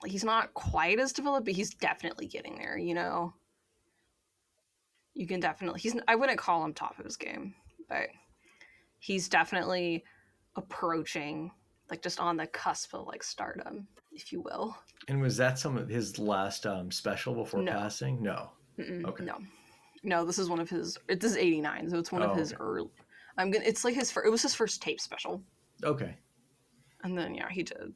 Like, he's not quite as developed, but he's definitely getting there, You can definitely... I wouldn't call him top of his game, but he's definitely approaching, like, just on the cusp of, like, stardom, if you will. And was that some of his last special before passing? No. Okay. No, this is one of his... This is 89, so it's one of his early... It's like it was his first tape special. Okay. And then, yeah, he did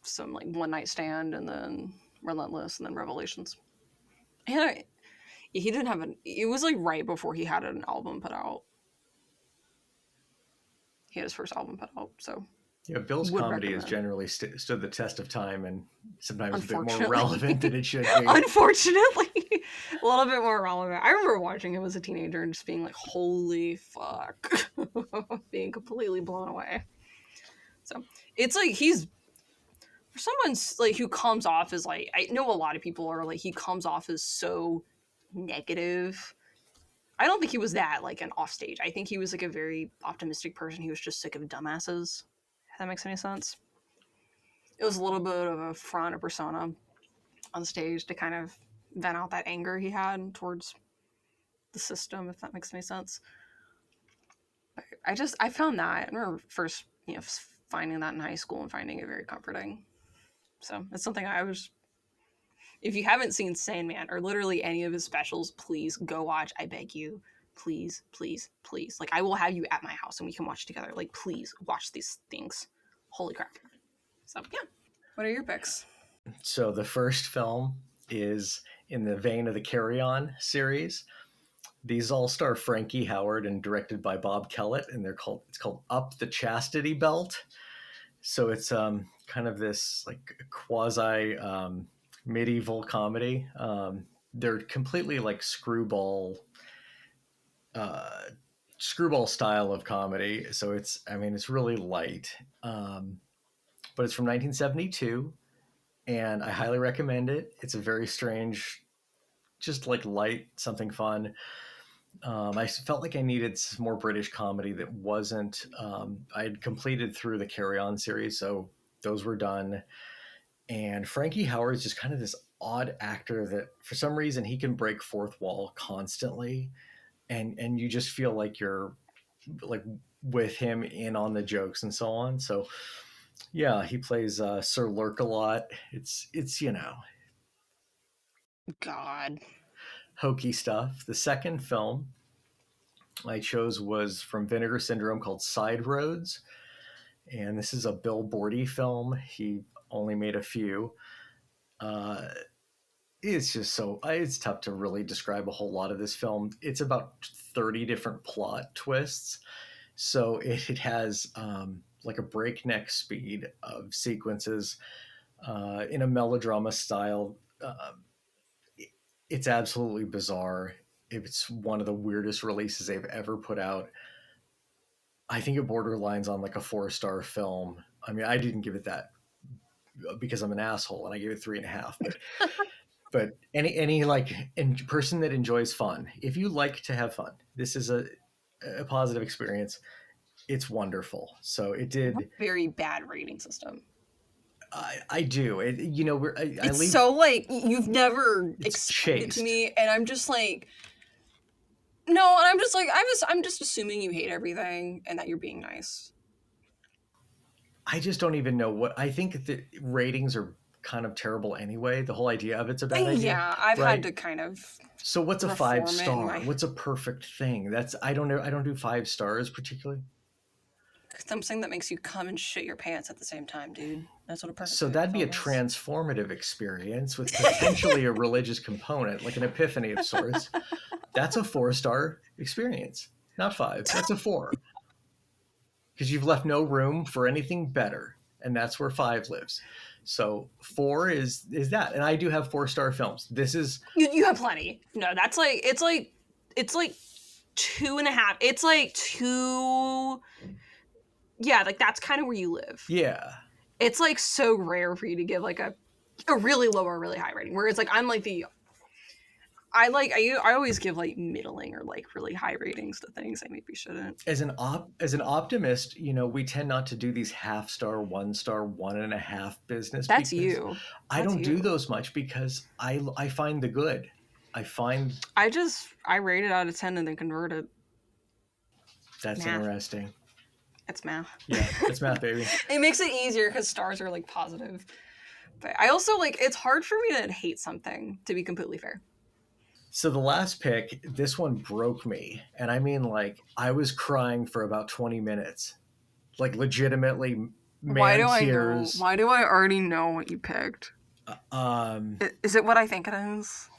some, like, One Night Stand, and then Relentless, and then Revelations. And he didn't have it was, like, right before he had an album put out. He had his first album put out, so. Yeah, Bill's would comedy has recommend. generally stood the test of time and sometimes a bit more Unfortunately. relevant than it should be. Unfortunately. A little bit more relevant. I remember watching him as a teenager and just being like, holy fuck. Being completely blown away. So, it's like, for someone, like, who comes off as, like, I know a lot of people are like, he comes off as so negative. I don't think he was that, like, an offstage. I think he was, like, a very optimistic person. He was just sick of dumbasses. If that makes any sense. It was a little bit of a front, a persona on stage to kind of vent out that anger he had towards the system, if that makes any sense. But I found that, I remember first, finding that in high school and finding it very comforting. So it's something if you haven't seen Sandman or literally any of his specials, please go watch. I beg you. Please, please, please. Like, I will have you at my house and we can watch together. Like, please watch these things. Holy crap. So, yeah. What are your picks? So the first film is in the vein of the Carry On series. These all star Frankie Howard and directed by Bob Kellett, and it's called Up the Chastity Belt. So it's kind of this like quasi medieval comedy. They're completely like screwball style of comedy. So it's really light, but it's from 1972, and I highly recommend it. It's a very strange, just like light, something fun. I felt like I needed some more British comedy that wasn't. I had completed through the Carry On series, so those were done. And Frankie Howard is just kind of this odd actor that, for some reason, he can break fourth wall constantly, and you just feel like you're like with him in on the jokes and so on. So, yeah, he plays Sir Lurk a lot. It's God. hokey stuff. The second film I chose was from Vinegar Syndrome called Side Roads. And this is a Bill Bordy film. He only made a few. It's just it's tough to really describe a whole lot of this film. It's about 30 different plot twists. So it has like a breakneck speed of sequences in a melodrama style. It's absolutely bizarre. It's one of the weirdest releases they've ever put out. I think it borderlines on like a 4-star film. I mean, I didn't give it that because I'm an asshole, and I gave it 3.5. But any like person that enjoys fun, if you like to have fun, this is a positive experience. It's wonderful. So it did. Very bad rating system. I do. It's so like you've never explained it to me, and I'm just like, no, and I'm just like, I'm just assuming you hate everything and that you're being nice. I just don't even know what I think. The ratings are kind of terrible anyway. The whole idea of it's a bad idea. Yeah, I've had to kind of. So what's a 5-star? What's a perfect thing? I don't know. I don't do 5 stars particularly. Something that makes you come and shit your pants at the same time, dude. That's what a perfect. So that'd be a transformative experience with potentially a religious component, like an epiphany of sorts. That's a 4-star experience, not 5. That's a 4. Because you've left no room for anything better, and that's where 5 lives. So 4 is that, and I do have 4-star films. This is you have plenty. No, that's like it's like 2.5. It's like 2. Yeah, like that's kind of where you live. Yeah. It's like so rare for you to give like a really low or really high rating. Whereas like I'm like I always give like middling or like really high ratings to things I maybe shouldn't. As an optimist, we tend not to do these 1/2-star, 1-star, 1.5 business. That's you. I don't do those much because I find the good. I rate it out of 10 and then convert it. That's interesting. It's math. Yeah, it's math, baby. It makes it easier because stars are like positive. But I also like it's hard for me to hate something, to be completely fair. So the last pick, this one broke me. And I mean, like, I was crying for about 20 minutes. Like, legitimately, Why do man I know? tears. Why do I already know what you picked? Um, Is it what I think it is?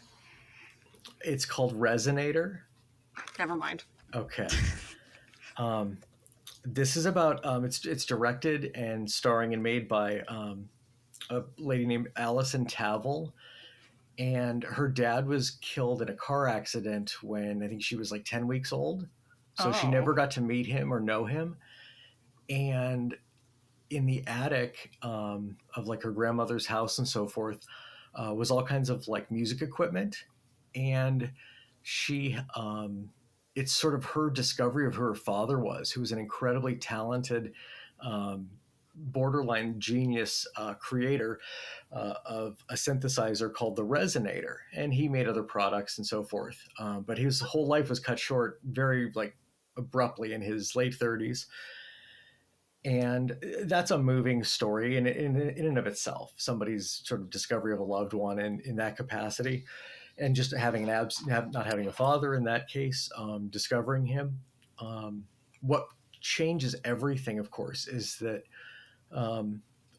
it's called Resonator. Never mind. Okay. This is about, it's directed and starring and made by a lady named Alison Tavel. And her dad was killed in a car accident when I think she was like 10 weeks old. So she Oh. never got to meet him or know him. And in the attic of like her grandmother's house and so forth was all kinds of like music equipment. And she, it's sort of her discovery of who her father was, who was an incredibly talented, borderline genius creator of a synthesizer called the Resonator, and he made other products and so forth. But his whole life was cut short very like abruptly in his late 30s, and that's a moving story in and of itself. Somebody's sort of discovery of a loved one in that capacity, and just having not having a father in that case, discovering him. What changes everything, of course, is that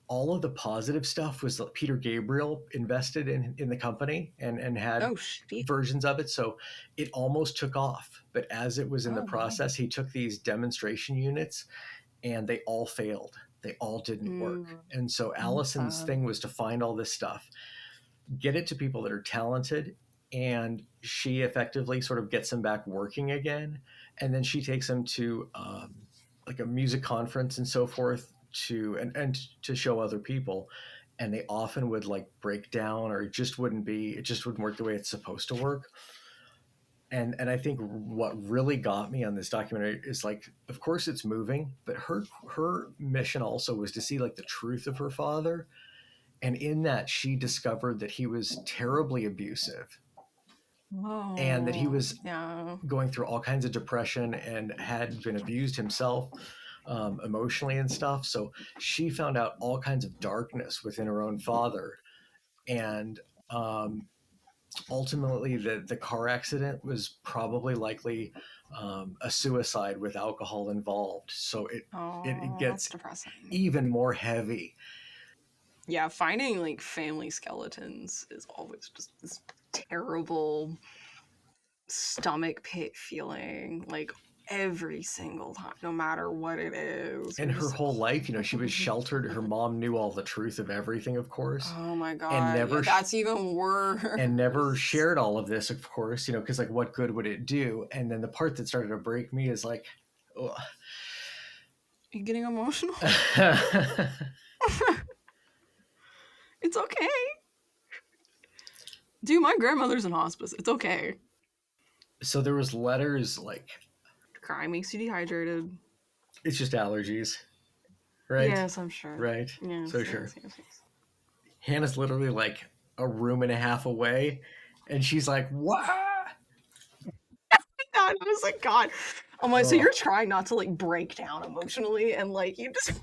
all of the positive stuff was that Peter Gabriel invested in the company and had Oh shit. versions of it. So it almost took off. But as it was in the Oh, wow. process, he took these demonstration units and they all failed. They all didn't work. And so Allison's sad. thing was to find all this stuff, get it to people that are talented, and she effectively sort of gets them back working again. And then she takes them to like a music conference and so forth and to show other people. And they often would like break down, or it just wouldn't work the way it's supposed to work. And I think what really got me on this documentary is like, of course it's moving, but her mission also was to see like the truth of her father. And in that, she discovered that he was terribly abusive, Oh, and that he was yeah. going through all kinds of depression and had been abused himself, emotionally and stuff. So she found out all kinds of darkness within her own father. And ultimately, the car accident was probably likely a suicide with alcohol involved. So it That's gets depressing. even more heavy. Yeah, finding like family skeletons is always just this terrible stomach pit feeling, like every single time, no matter what it is. And You're her just whole life, she was sheltered. Her mom knew all the truth of everything, of course, oh my and god, never yeah, that's even worse. and never shared all of this, of course, because like what good would it do? And then the part that started to break me is like, ugh. You getting emotional? It's okay. Dude, my grandmother's in hospice. It's okay. So there was letters like, Crying makes you dehydrated. it's just allergies, right? Yes, I'm sure. Right. Yes, So yes, sure. yes. Hannah's literally like a room and a half away, and she's like, what? God, I was like, God. I'm like, so Ugh. you're trying not to like break down emotionally, and like you just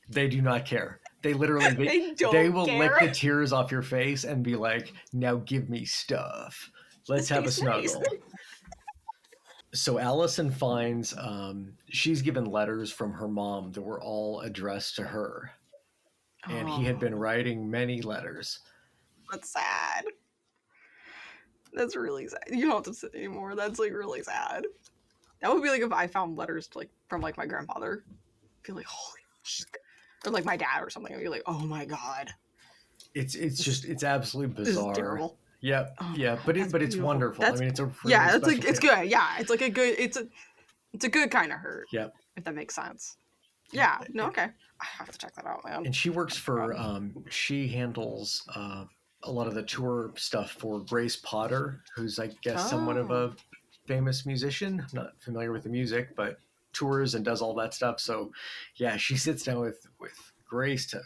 They do not care. They literally they will care. lick the tears off your face and be like, now give me stuff. Let's have a tastes nice. snuggle. So Allison finds she's given letters from her mom that were all addressed to her. And he had been writing many letters. That's sad. That's really sad. You don't have to sit anymore. That's like really sad. That would be like if I found letters to, like from like my grandfather. I'd be like, holy shit. Or like my dad or something. I'd be like, oh my god. It's absolutely bizarre. This is terrible. Yep. Oh yeah, god, but it's beautiful. wonderful. That's, I mean, it's a really yeah, it's special like it's tale. good. Yeah, it's like a good it's a good kind of hurt. Yep. If that makes sense. Yeah. No. Okay. I have to check that out, man. And she works for she handles a lot of the tour stuff for Grace Potter, who's I guess somewhat of a famous musician. I'm not familiar with the music, but tours and does all that stuff. So yeah, she sits down with Grace to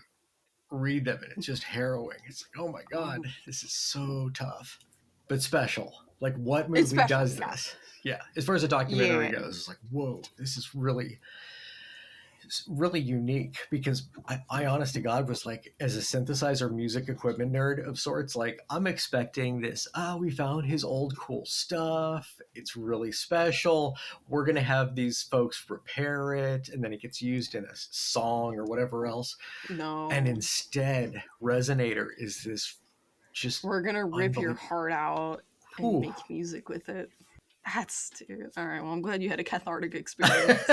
read them, and it's just harrowing. It's like, oh my god, this is so tough, but special. Like, what movie does this? Yeah, as far as a documentary goes, it's like, whoa, this is really really unique because I honest to God was like, as a synthesizer music equipment nerd of sorts, like I'm expecting this. We found his old cool stuff. It's really special. We're gonna have these folks repair it, and then it gets used in a song or whatever else. No. And instead, Resonator is this just we're gonna rip your heart out and Ooh. make music with it. That's dude. All right. Well, I'm glad you had a cathartic experience.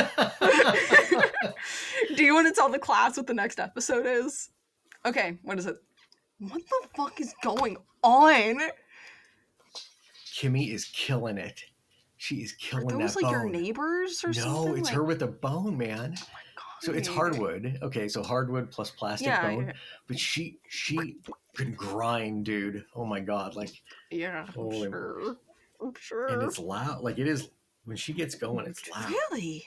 Do you want to tell the class what the next episode is? Okay. What is it? What the fuck is going on? Kimmy is killing it. She is killing that bone. Are those like your neighbors or something? No, it's her with a bone, man. Oh my god. So it's hardwood. Okay, so hardwood plus plastic bone. Yeah. But she can grind, dude. Oh my god, like yeah, I'm sure. And it's loud. Like it is when she gets going, it's loud. Really?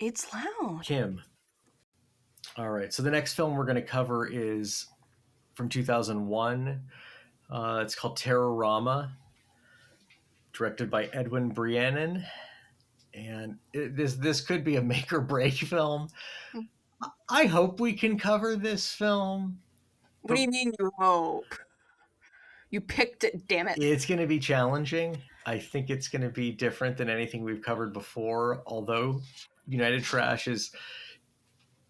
It's loud. Kim. All right. So the next film we're going to cover is from 2001. It's called Terrorama, directed by Edwin Brianin. And this could be a make or break film. I hope we can cover this film. What do you mean you hope? You picked it, damn it. It's going to be challenging. I think it's going to be different than anything we've covered before, although United Trash is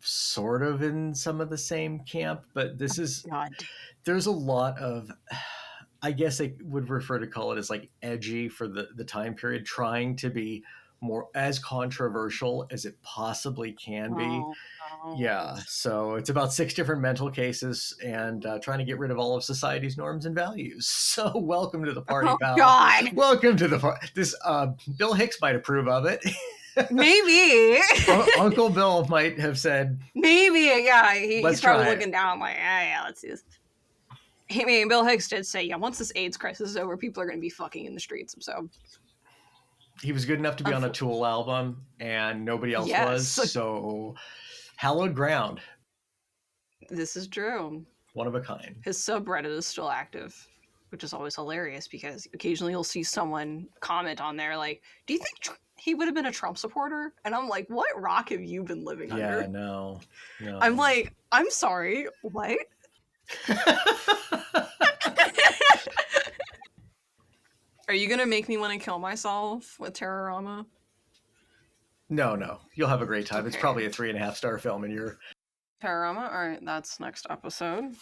sort of in some of the same camp, but this is... God. There's a lot of... I guess I would refer to call it as like edgy for the time period, trying to be more as controversial as it possibly can be. Oh. Yeah, so it's about 6 different mental cases and trying to get rid of all of society's norms and values. So welcome to the party, pal. God. Welcome to the party. This Bill Hicks might approve of it. Maybe. Uncle Bill might have said. Maybe, yeah. He's probably looking down like, yeah, let's do this. I mean, Bill Hicks did say, yeah, once this AIDS crisis is over, people are going to be fucking in the streets. So he was good enough to be on a Tool album, and nobody else was. So hallowed ground. This is true. One of a kind. His subreddit is still active, which is always hilarious because occasionally you'll see someone comment on there like, do you think he would have been a Trump supporter? And I'm like, what rock have you been living under? Yeah, no. I'm like, I'm sorry, what? Are you gonna make me want to kill myself with Terrorama? No. You'll have a great time. Okay. It's probably a 3.5-star film, and you're Terrorama. All right, that's next episode.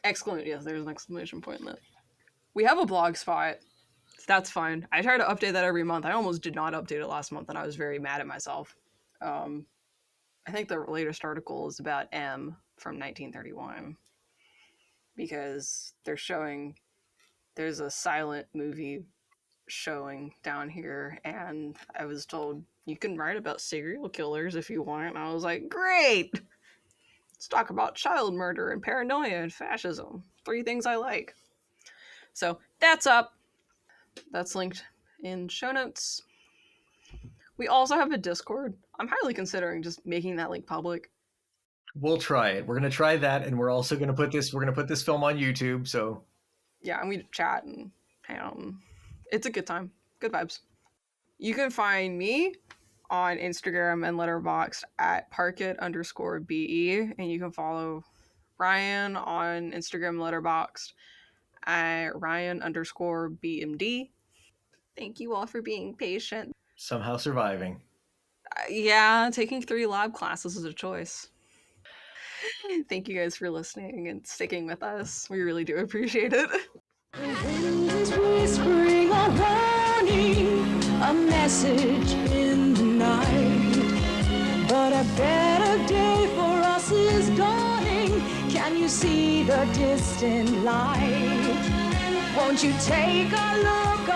Yes, there's an exclamation point in that. We have a blog spot. That's fine. I try to update that every month. I almost did not update it last month, and I was very mad at myself. I think the latest article is about M from 1931 because there's a silent movie showing down here, and I was told you can write about serial killers if you want, and I was like, great! Let's talk about child murder and paranoia and fascism. 3 things I like. So that's up. That's linked in show notes. We also have a Discord. I'm highly considering just making that link public. We'll try it. We're going to try that, and we're also going to put this film on YouTube, so yeah, and we chat and hang out. It's a good time. Good vibes. You can find me on Instagram and Letterboxd at parkit_BE, and you can follow Ryan on Instagram Letterboxd at Ryan_BMD. Thank you all for being patient. Somehow surviving. Yeah, taking 3 lab classes is a choice. Thank you guys for listening and sticking with us. We really do appreciate it. The wind is whispering a warning, a message in the night. But a better day for us is dawning. Can you see the distant light? Won't you take a look